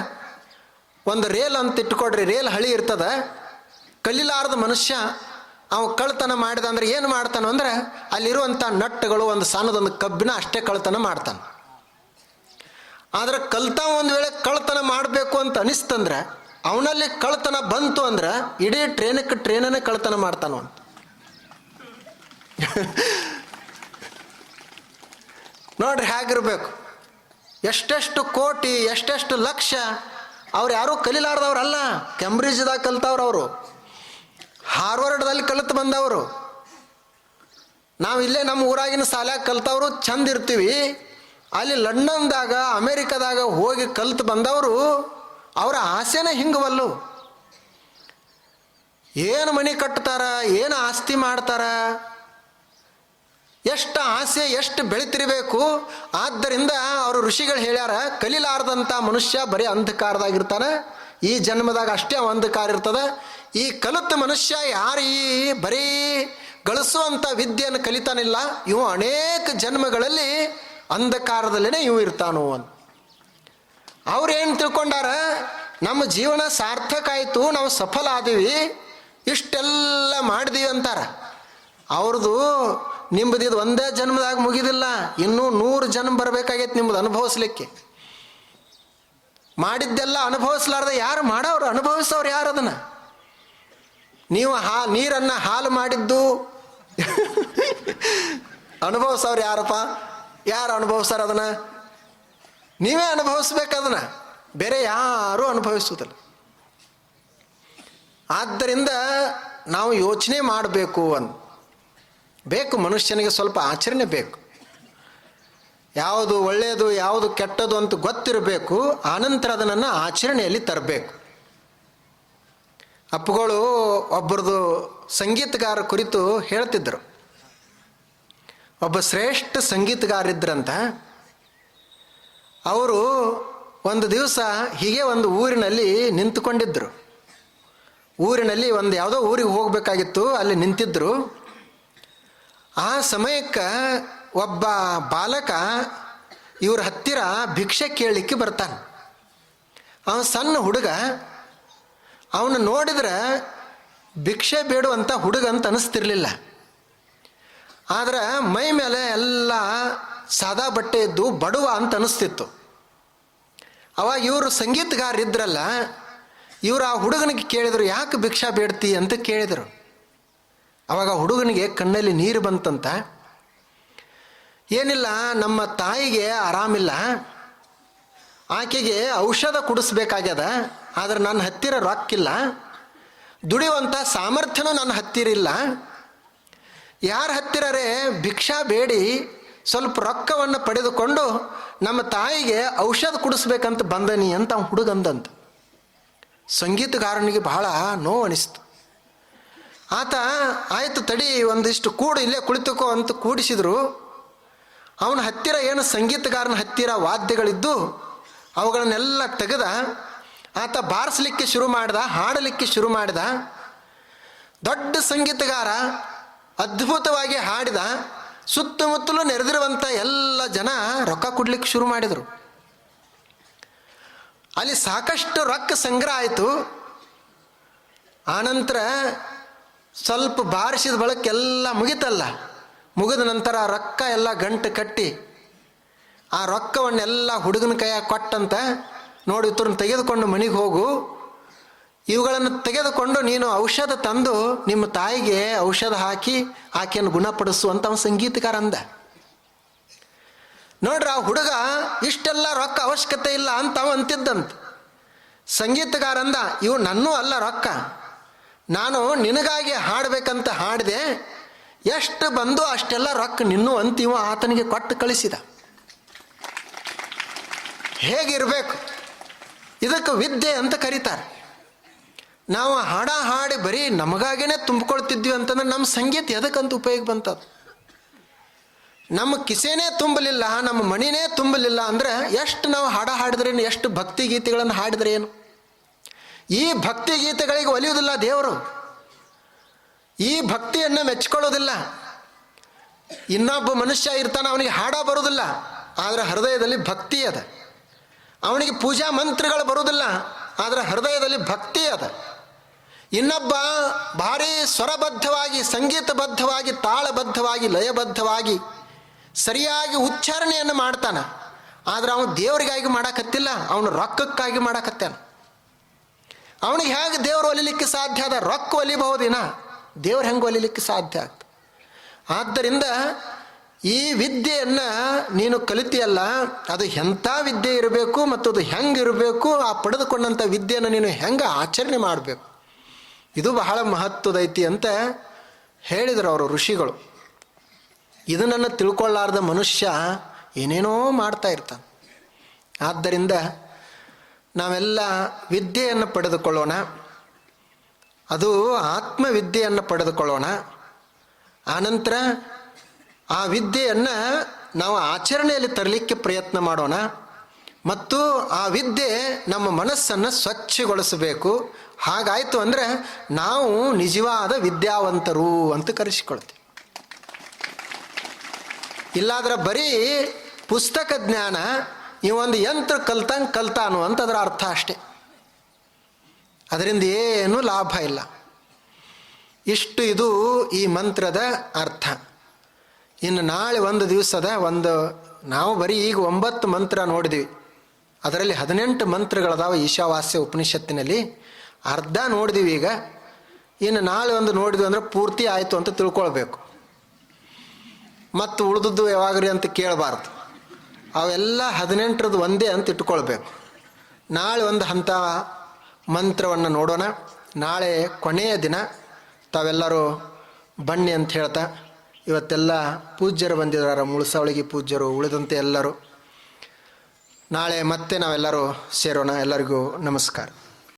ಒಂದು ರೇಲ್ ಅಂತ ಇಟ್ಕೊಡ್ರಿ, ರೇಲ್ ಹಳಿ ಇರ್ತದೆ. ಕಲಿಲಾರ್ದ ಮನುಷ್ಯ ಅವ ಕಳ್ಳತನ ಮಾಡಿದ ಅಂದ್ರೆ ಏನು ಮಾಡ್ತಾನೆ ಅಂದರೆ, ಅಲ್ಲಿರುವಂಥ ನಟ್ಟುಗಳು, ಒಂದು ಸಣ್ಣದೊಂದು ಕಬ್ಬಿನ ಅಷ್ಟೇ ಕಳ್ಳತನ ಮಾಡ್ತಾನೆ. ಆದರೆ ಕಲ್ತ ಒಂದು ವೇಳೆ ಕಳ್ಳತನ ಮಾಡಬೇಕು ಅಂತ ಅನಿಸ್ತಂದ್ರೆ, ಅವನಲ್ಲಿ ಕಳ್ಳತನ ಬಂತು ಅಂದ್ರೆ ಇಡೀ ಟ್ರೇನನ್ನೇ ಕಳ್ಳತನ ಮಾಡ್ತಾನೋ ಅಂತ. ನೋಡ್ರಿ ಹೇಗಿರ್ಬೇಕು. ಎಷ್ಟೆಷ್ಟು ಕೋಟಿ, ಎಷ್ಟೆಷ್ಟು ಲಕ್ಷ. ಅವ್ರು ಯಾರೂ ಕಲಿಲಾರ್ದವ್ರಲ್ಲ, ಕೆಂಬ್ರಿಡ್ಜ್ದಾಗ ಕಲ್ತವ್ರು, ಅವರು ಹಾರ್ವರ್ಡ್ದಲ್ಲಿ ಕಲಿತು ಬಂದವರು. ನಾವು ಇಲ್ಲೇ ನಮ್ಮ ಊರಾಗಿನ ಶಾಲ್ಯಾಗ ಕಲ್ತವರು ಚಂದ ಇರ್ತೀವಿ. ಅಲ್ಲಿ ಲಂಡನ್ದಾಗ, ಅಮೇರಿಕಾದಾಗ ಹೋಗಿ ಕಲ್ತು ಬಂದವರು, ಅವರ ಆಸೆನೇ ಹಿಂಗವಲ್ಲು. ಏನು ಮನೆ ಕಟ್ತಾರ, ಏನು ಆಸ್ತಿ ಮಾಡ್ತಾರ, ಎಷ್ಟು ಆಸೆ, ಎಷ್ಟು ಬೆಳಿತಿರಬೇಕು. ಆದ್ದರಿಂದ ಅವರು ಋಷಿಗಳು ಹೇಳ್ಯಾರ, ಕಲಿಲಾರ್ದಂಥ ಮನುಷ್ಯ ಬರೀ ಅಂಧಕಾರದಾಗಿರ್ತಾನೆ. ಈ ಜನ್ಮದಾಗ ಅಷ್ಟೇ ಅಂಧಕಾರ ಇರ್ತದೆ. ಈ ಕಲಿತ ಮನುಷ್ಯ ಯಾರು ಈ ಬರೀ ಗಳಿಸುವಂಥ ವಿದ್ಯೆಯನ್ನು ಕಲಿತಾನಿಲ್ಲ, ಇವು ಅನೇಕ ಜನ್ಮಗಳಲ್ಲಿ ಅಂಧಕಾರದಲ್ಲೇ ಇವು ಇರ್ತಾನೋ ಅಂತ. ಅವ್ರೇನು ತಿಳ್ಕೊಂಡಾರ, ನಮ್ಮ ಜೀವನ ಸಾರ್ಥಕ ಆಯಿತು, ನಾವು ಸಫಲ ಆದೀವಿ, ಇಷ್ಟೆಲ್ಲ ಮಾಡಿದೀವಿ ಅಂತಾರ. ಅವ್ರದ್ದು ನಿಮ್ಮದು ಇದು ಒಂದೇ ಜನ್ಮದಾಗ ಮುಗಿದಿಲ್ಲ, ಇನ್ನೂ 100 ಜನ್ಮ ಬರಬೇಕಾಗೈತೆ ನಿಮ್ಮದು ಅನುಭವಿಸ್ಲಿಕ್ಕೆ. ಮಾಡಿದ್ದೆಲ್ಲ ಅನುಭವಿಸ್ಲಾರ್ದ ಯಾರು ಮಾಡೋರು, ಅನುಭವಿಸೋರು ಯಾರು ಅದನ್ನು? ನೀವು ನೀರನ್ನು ಹಾಲು ಮಾಡಿದ್ದು ಅನುಭವಿಸೋರು ಯಾರಪ್ಪ? ಯಾರು ಅನುಭವಿಸ್ತಾರ ಅದನ್ನು? ನೀವೇ ಅನುಭವಿಸ್ಬೇಕು ಅದನ್ನು, ಬೇರೆ ಯಾರೂ ಅನುಭವಿಸುವುದಿಲ್ಲ. ಆದ್ದರಿಂದ ನಾವು ಯೋಚನೆ ಮಾಡಬೇಕು ಬೇಕು. ಮನುಷ್ಯನಿಗೆ ಸ್ವಲ್ಪ ಆಚರಣೆ ಬೇಕು. ಯಾವುದು ಒಳ್ಳೆಯದು, ಯಾವುದು ಕೆಟ್ಟದು ಅಂತ ಗೊತ್ತಿರಬೇಕು. ಆನಂತರ ಅದನ್ನು ಆಚರಣೆಯಲ್ಲಿ ತರಬೇಕು. ಅಪ್ಪುಗಳು ಒಬ್ಬರದು ಸಂಗೀತಗಾರ ಕುರಿತು ಹೇಳ್ತಿದ್ದರು. ಒಬ್ಬ ಶ್ರೇಷ್ಠ ಸಂಗೀತಗಾರಿದ್ರಂತ. ಅವರು ಒಂದು ದಿವಸ ಹೀಗೆ ಒಂದು ಊರಿನಲ್ಲಿ ನಿಂತುಕೊಂಡಿದ್ದರು. ಊರಿನಲ್ಲಿ ಒಂದು ಯಾವುದೋ ಊರಿಗೆ ಹೋಗಬೇಕಾಗಿತ್ತು, ಅಲ್ಲಿ ನಿಂತಿದ್ದರು. ಆ ಸಮಯಕ್ಕೆ ಒಬ್ಬ ಬಾಲಕ ಇವ್ರ ಹತ್ತಿರ ಭಿಕ್ಷೆ ಕೇಳಲಿಕ್ಕೆ ಬರ್ತಾನೆ. ಅವನು ಸಣ್ಣ ಹುಡುಗ. ಅವನು ನೋಡಿದ್ರೆ ಭಿಕ್ಷೆ ಬೇಡುವಂಥ ಹುಡುಗ ಅಂತ ಅನಿಸ್ತಿರ್ಲಿಲ್ಲ. ಆದರೆ ಮೈ ಮೇಲೆ ಎಲ್ಲ ಸಾದಾ ಬಟ್ಟೆ ಇದ್ದು ಬಡವ ಅಂತ ಅನಿಸ್ತಿತ್ತು. ಅವಾಗ ಇವರು ಸಂಗೀತಗಾರ ಇದ್ರಲ್ಲ, ಇವರು ಆ ಹುಡುಗನಿಗೆ ಕೇಳಿದರು, ಯಾಕೆ ಭಿಕ್ಷಾ ಬೇಡ್ತಿ ಅಂತ ಕೇಳಿದರು. ಅವಾಗ ಹುಡುಗನಿಗೆ ಕಣ್ಣಲ್ಲಿ ನೀರು ಬಂತಂತ. ಏನಿಲ್ಲ, ನಮ್ಮ ತಾಯಿಗೆ ಆರಾಮಿಲ್ಲ, ಆಕೆಗೆ ಔಷಧ ಕುಡಿಸ್ಬೇಕಾಗ್ಯದ, ಆದರೆ ನನ್ನ ಹತ್ತಿರ ರೊಕ್ಕಿಲ್ಲ, ದುಡಿಯುವಂಥ ಸಾಮರ್ಥ್ಯನೂ ನನ್ನ ಹತ್ತಿರ ಇಲ್ಲ. ಯಾರ ಹತ್ತಿರರೇ ಭಿಕ್ಷಾ ಬೇಡಿ ಸ್ವಲ್ಪ ರೊಕ್ಕವನ್ನು ಪಡೆದುಕೊಂಡು ನಮ್ಮ ತಾಯಿಗೆ ಔಷಧ ಕುಡಿಸ್ಬೇಕಂತ ಬಂದನಿ ಅಂತ ಅವ್ನು ಹುಡುಗಂದಂತ. ಸಂಗೀತಗಾರನಿಗೆ ಬಹಳ ನೋವು ಅನಿಸ್ತು. ಆತ ಆಯಿತು ತಡಿ, ಒಂದಿಷ್ಟು ಕೂಡು, ಇಲ್ಲೇ ಕುಳಿತುಕೋ ಅಂತ ಕೂಡಿಸಿದ್ರು. ಅವನ ಹತ್ತಿರ ಏನು ಸಂಗೀತಗಾರನ ಹತ್ತಿರ ವಾದ್ಯಗಳಿದ್ದು ಅವುಗಳನ್ನೆಲ್ಲ ತೆಗೆದ ಆತ ಬಾರಿಸಲಿಕ್ಕೆ ಶುರು ಮಾಡಿದ, ಹಾಡಲಿಕ್ಕೆ ಶುರು ಮಾಡಿದ. ದೊಡ್ಡ ಸಂಗೀತಗಾರ ಅದ್ಭುತವಾಗಿ ಹಾಡಿದ. ಸುತ್ತಮುತ್ತಲೂ ನೆರೆದಿರುವಂಥ ಎಲ್ಲ ಜನ ರೊಕ್ಕ ಕೊಡ್ಲಿಕ್ಕೆ ಶುರು ಮಾಡಿದರು. ಅಲ್ಲಿ ಸಾಕಷ್ಟು ರೊಕ್ಕ ಸಂಗ್ರಹ ಆಯಿತು. ಆನಂತರ ಸ್ವಲ್ಪ ಬಾರಿಸಿದ ಬಳಕ ಎಲ್ಲ ಮುಗಿತಲ್ಲ, ಮುಗಿದ ನಂತರ ರೊಕ್ಕ ಎಲ್ಲ ಗಂಟು ಕಟ್ಟಿ ಆ ರೊಕ್ಕವನ್ನೆಲ್ಲ ಹುಡುಗನ ಕೈಯಾಗ ಕೊಟ್ಟಂತ, ನೋಡಿ ಇವ್ರನ್ನ ತೆಗೆದುಕೊಂಡು ಮನೆಗೆ ಹೋಗು, ಇವುಗಳನ್ನು ತೆಗೆದುಕೊಂಡು ನೀನು ಔಷಧ ತಂದು ನಿಮ್ಮ ತಾಯಿಗೆ ಔಷಧ ಹಾಕಿ ಆಕೆಯನ್ನು ಗುಣಪಡಿಸು ಅಂತ ಅವನು ಸಂಗೀತಗಾರ ಅಂದ. ನೋಡ್ರಿ, ಆ ಹುಡುಗ ಇಷ್ಟೆಲ್ಲ ರೊಕ್ಕ ಅವಶ್ಯಕತೆ ಇಲ್ಲ ಅಂತ ಅವ ಅಂತಿದ್ದಂತ. ಸಂಗೀತಗಾರ ಅಂದ, ಇವು ನನ್ನೂ ಅಲ್ಲ ರೊಕ್ಕ, ನಾನು ನಿನಗಾಗಿ ಹಾಡಬೇಕಂತ ಹಾಡಿದೆ, ಎಷ್ಟು ಬಂದು ಅಷ್ಟೆಲ್ಲ ರೊಕ್ಕ ನಿನ್ನೂ ಅಂತೀವ ಆತನಿಗೆ ಕೊಟ್ಟು ಕಳಿಸಿದ. ಹೇಗಿರಬೇಕು, ಇದಕ್ಕೆ ವಿದ್ಯೆ ಅಂತ ಕರೀತಾರೆ. ನಾವು ಹಾಡ ಹಾಡಿ ಬರೀ ನಮಗಾಗೇನೆ ತುಂಬಿಕೊಳ್ತಿದ್ವಿ ಅಂತಂದ್ರೆ ನಮ್ಮ ಸಂಗೀತ ಎದಕ್ಕಂತ ಉಪಯೋಗ ಬಂತದ್ದು. ನಮ್ಮ ಕಿಸೆನೇ ತುಂಬಲಿಲ್ಲ, ನಮ್ಮ ಮಣಿನೇ ತುಂಬಲಿಲ್ಲ ಅಂದರೆ ಎಷ್ಟು ನಾವು ಹಾಡ ಹಾಡಿದ್ರೇನು, ಎಷ್ಟು ಭಕ್ತಿ ಗೀತೆಗಳನ್ನು ಹಾಡಿದ್ರೆ ಏನು? ಈ ಭಕ್ತಿ ಗೀತೆಗಳಿಗೆ ಒಲಿಯುವುದಿಲ್ಲ ದೇವರು, ಈ ಭಕ್ತಿಯನ್ನು ಮೆಚ್ಕೊಳ್ಳೋದಿಲ್ಲ. ಇನ್ನೊಬ್ಬ ಮನುಷ್ಯ ಇರ್ತಾನೆ, ಅವನಿಗೆ ಹಾಡ ಬರೋದಿಲ್ಲ, ಆದರೆ ಹೃದಯದಲ್ಲಿ ಭಕ್ತಿ ಅದ. ಅವನಿಗೆ ಪೂಜಾ ಮಂತ್ರಗಳು ಬರುವುದಿಲ್ಲ, ಆದರೆ ಹೃದಯದಲ್ಲಿ ಭಕ್ತಿ ಅದ. ಇನ್ನೊಬ್ಬ ಭಾರೀ ಸ್ವರಬದ್ಧವಾಗಿ, ಸಂಗೀತಬದ್ಧವಾಗಿ, ತಾಳಬದ್ಧವಾಗಿ, ಲಯಬದ್ಧವಾಗಿ ಸರಿಯಾಗಿ ಉಚ್ಚಾರಣೆಯನ್ನು ಮಾಡ್ತಾನೆ, ಆದರೆ ಅವನು ದೇವರಿಗಾಗಿ ಮಾಡಕತ್ತಿಲ್ಲ, ಅವನು ರೊಕ್ಕಕ್ಕಾಗಿ ಮಾಡಕತ್ತಾನ. ಅವನಿಗೆ ಹೇಗೆ ದೇವರು ಒಲಿಲಿಕ್ಕೆ ಸಾಧ್ಯ ಅದ? ರೊಕ್ಕ ಒಲಿಬಹುದಿನ, ದೇವ್ರು ಹೆಂಗೆ ಒಲಿಲಿಕ್ಕೆ ಸಾಧ್ಯ ಆಗ್ತದೆ? ಆದ್ದರಿಂದ ಈ ವಿದ್ಯೆಯನ್ನು ನೀನು ಕಲಿತೀಯಲ್ಲ, ಅದು ಎಂಥ ವಿದ್ಯೆ ಇರಬೇಕು ಮತ್ತು ಅದು ಹೆಂಗಿರಬೇಕು, ಆ ಪಡೆದುಕೊಂಡಂಥ ವಿದ್ಯೆಯನ್ನು ನೀನು ಹೆಂಗೆ ಆಚರಣೆ ಮಾಡಬೇಕು, ಇದು ಬಹಳ ಮಹತ್ವದೈತಿ ಅಂತ ಹೇಳಿದರು ಅವರು ಋಷಿಗಳು. ಇದನ್ನು ತಿಳ್ಕೊಳ್ಳಾರ್ದ ಮನುಷ್ಯ ಏನೇನೋ ಮಾಡ್ತಾ ಇರ್ತಾನೆ. ಆದ್ದರಿಂದ ನಾವೆಲ್ಲ ವಿದ್ಯೆಯನ್ನು ಪಡೆದುಕೊಳ್ಳೋಣ, ಅದು ಆತ್ಮವಿದ್ಯೆಯನ್ನು ಪಡೆದುಕೊಳ್ಳೋಣ. ಆನಂತರ ಆ ವಿದ್ಯೆಯನ್ನು ನಾವು ಆಚರಣೆಯಲ್ಲಿ ತರಲಿಕ್ಕೆ ಪ್ರಯತ್ನ ಮಾಡೋಣ ಮತ್ತು ಆ ವಿದ್ಯೆ ನಮ್ಮ ಮನಸ್ಸನ್ನು ಸ್ವಚ್ಛಗೊಳಿಸಬೇಕು. ಹಾಗಾಯಿತು ಅಂದರೆ ನಾವು ನಿಜವಾದ ವಿದ್ಯಾವಂತರು ಅಂತ ಕರೆಸಿಕೊಳ್ತೀವಿ. ಇಲ್ಲಾದ್ರೆ ಬರೀ ಪುಸ್ತಕ ಜ್ಞಾನ, ಈ ಒಂದು ಯಂತ್ರ ಕಲ್ತಂಗೆ ಕಲ್ತಾನು ಅಂತ ಅದರ ಅರ್ಥ ಅಷ್ಟೆ. ಅದರಿಂದ ಏನೂ ಲಾಭ ಇಲ್ಲ. ಇಷ್ಟು ಇದು ಈ ಮಂತ್ರದ ಅರ್ಥ. ಇನ್ನು ನಾಳೆ ಒಂದು ದಿವಸದ ನಾವು ಬರೀ ಈಗ 9 ಮಂತ್ರ ನೋಡಿದ್ವಿ, ಅದರಲ್ಲಿ 18 ಮಂತ್ರಗಳದಾವ ಈಶಾವಾಸ್ಯ ಉಪನಿಷತ್ತಿನಲ್ಲಿ. ಅರ್ಧ ನೋಡಿದೀವಿ ಈಗ. ಇನ್ನು ನಾಳೆ ಒಂದು ನೋಡಿದ್ವಿ ಅಂದರೆ ಪೂರ್ತಿ ಆಯಿತು ಅಂತ ತಿಳ್ಕೊಳ್ಬೇಕು. ಮತ್ತು ಉಳಿದದ್ದು ಯಾವಾಗ್ರಿ ಅಂತ ಕೇಳಬಾರ್ದು. ಅವೆಲ್ಲ 18ರದ್ದು ಒಂದೇ ಅಂತ ಇಟ್ಕೊಳ್ಬೇಕು. ನಾಳೆ ಒಂದು ಹಂತ ಮಂತ್ರವನ್ನು ನೋಡೋಣ. ನಾಳೆ ಕೊನೆಯ ದಿನ. ತಾವೆಲ್ಲರೂ ಬನ್ನಿ ಅಂತ ಹೇಳ್ತಾ, ಇವತ್ತೆಲ್ಲ ಪೂಜ್ಯರು ಬಂದಿದ್ದಾರೆ, ಮುಳಸವಳಿಗೆ ಪೂಜ್ಯರು, ಉಳಿದಂತೆ ಎಲ್ಲರೂ. ನಾಳೆ ಮತ್ತೆ ನಾವೆಲ್ಲರೂ ಸೇರೋಣ. ಎಲ್ಲರಿಗೂ ನಮಸ್ಕಾರ.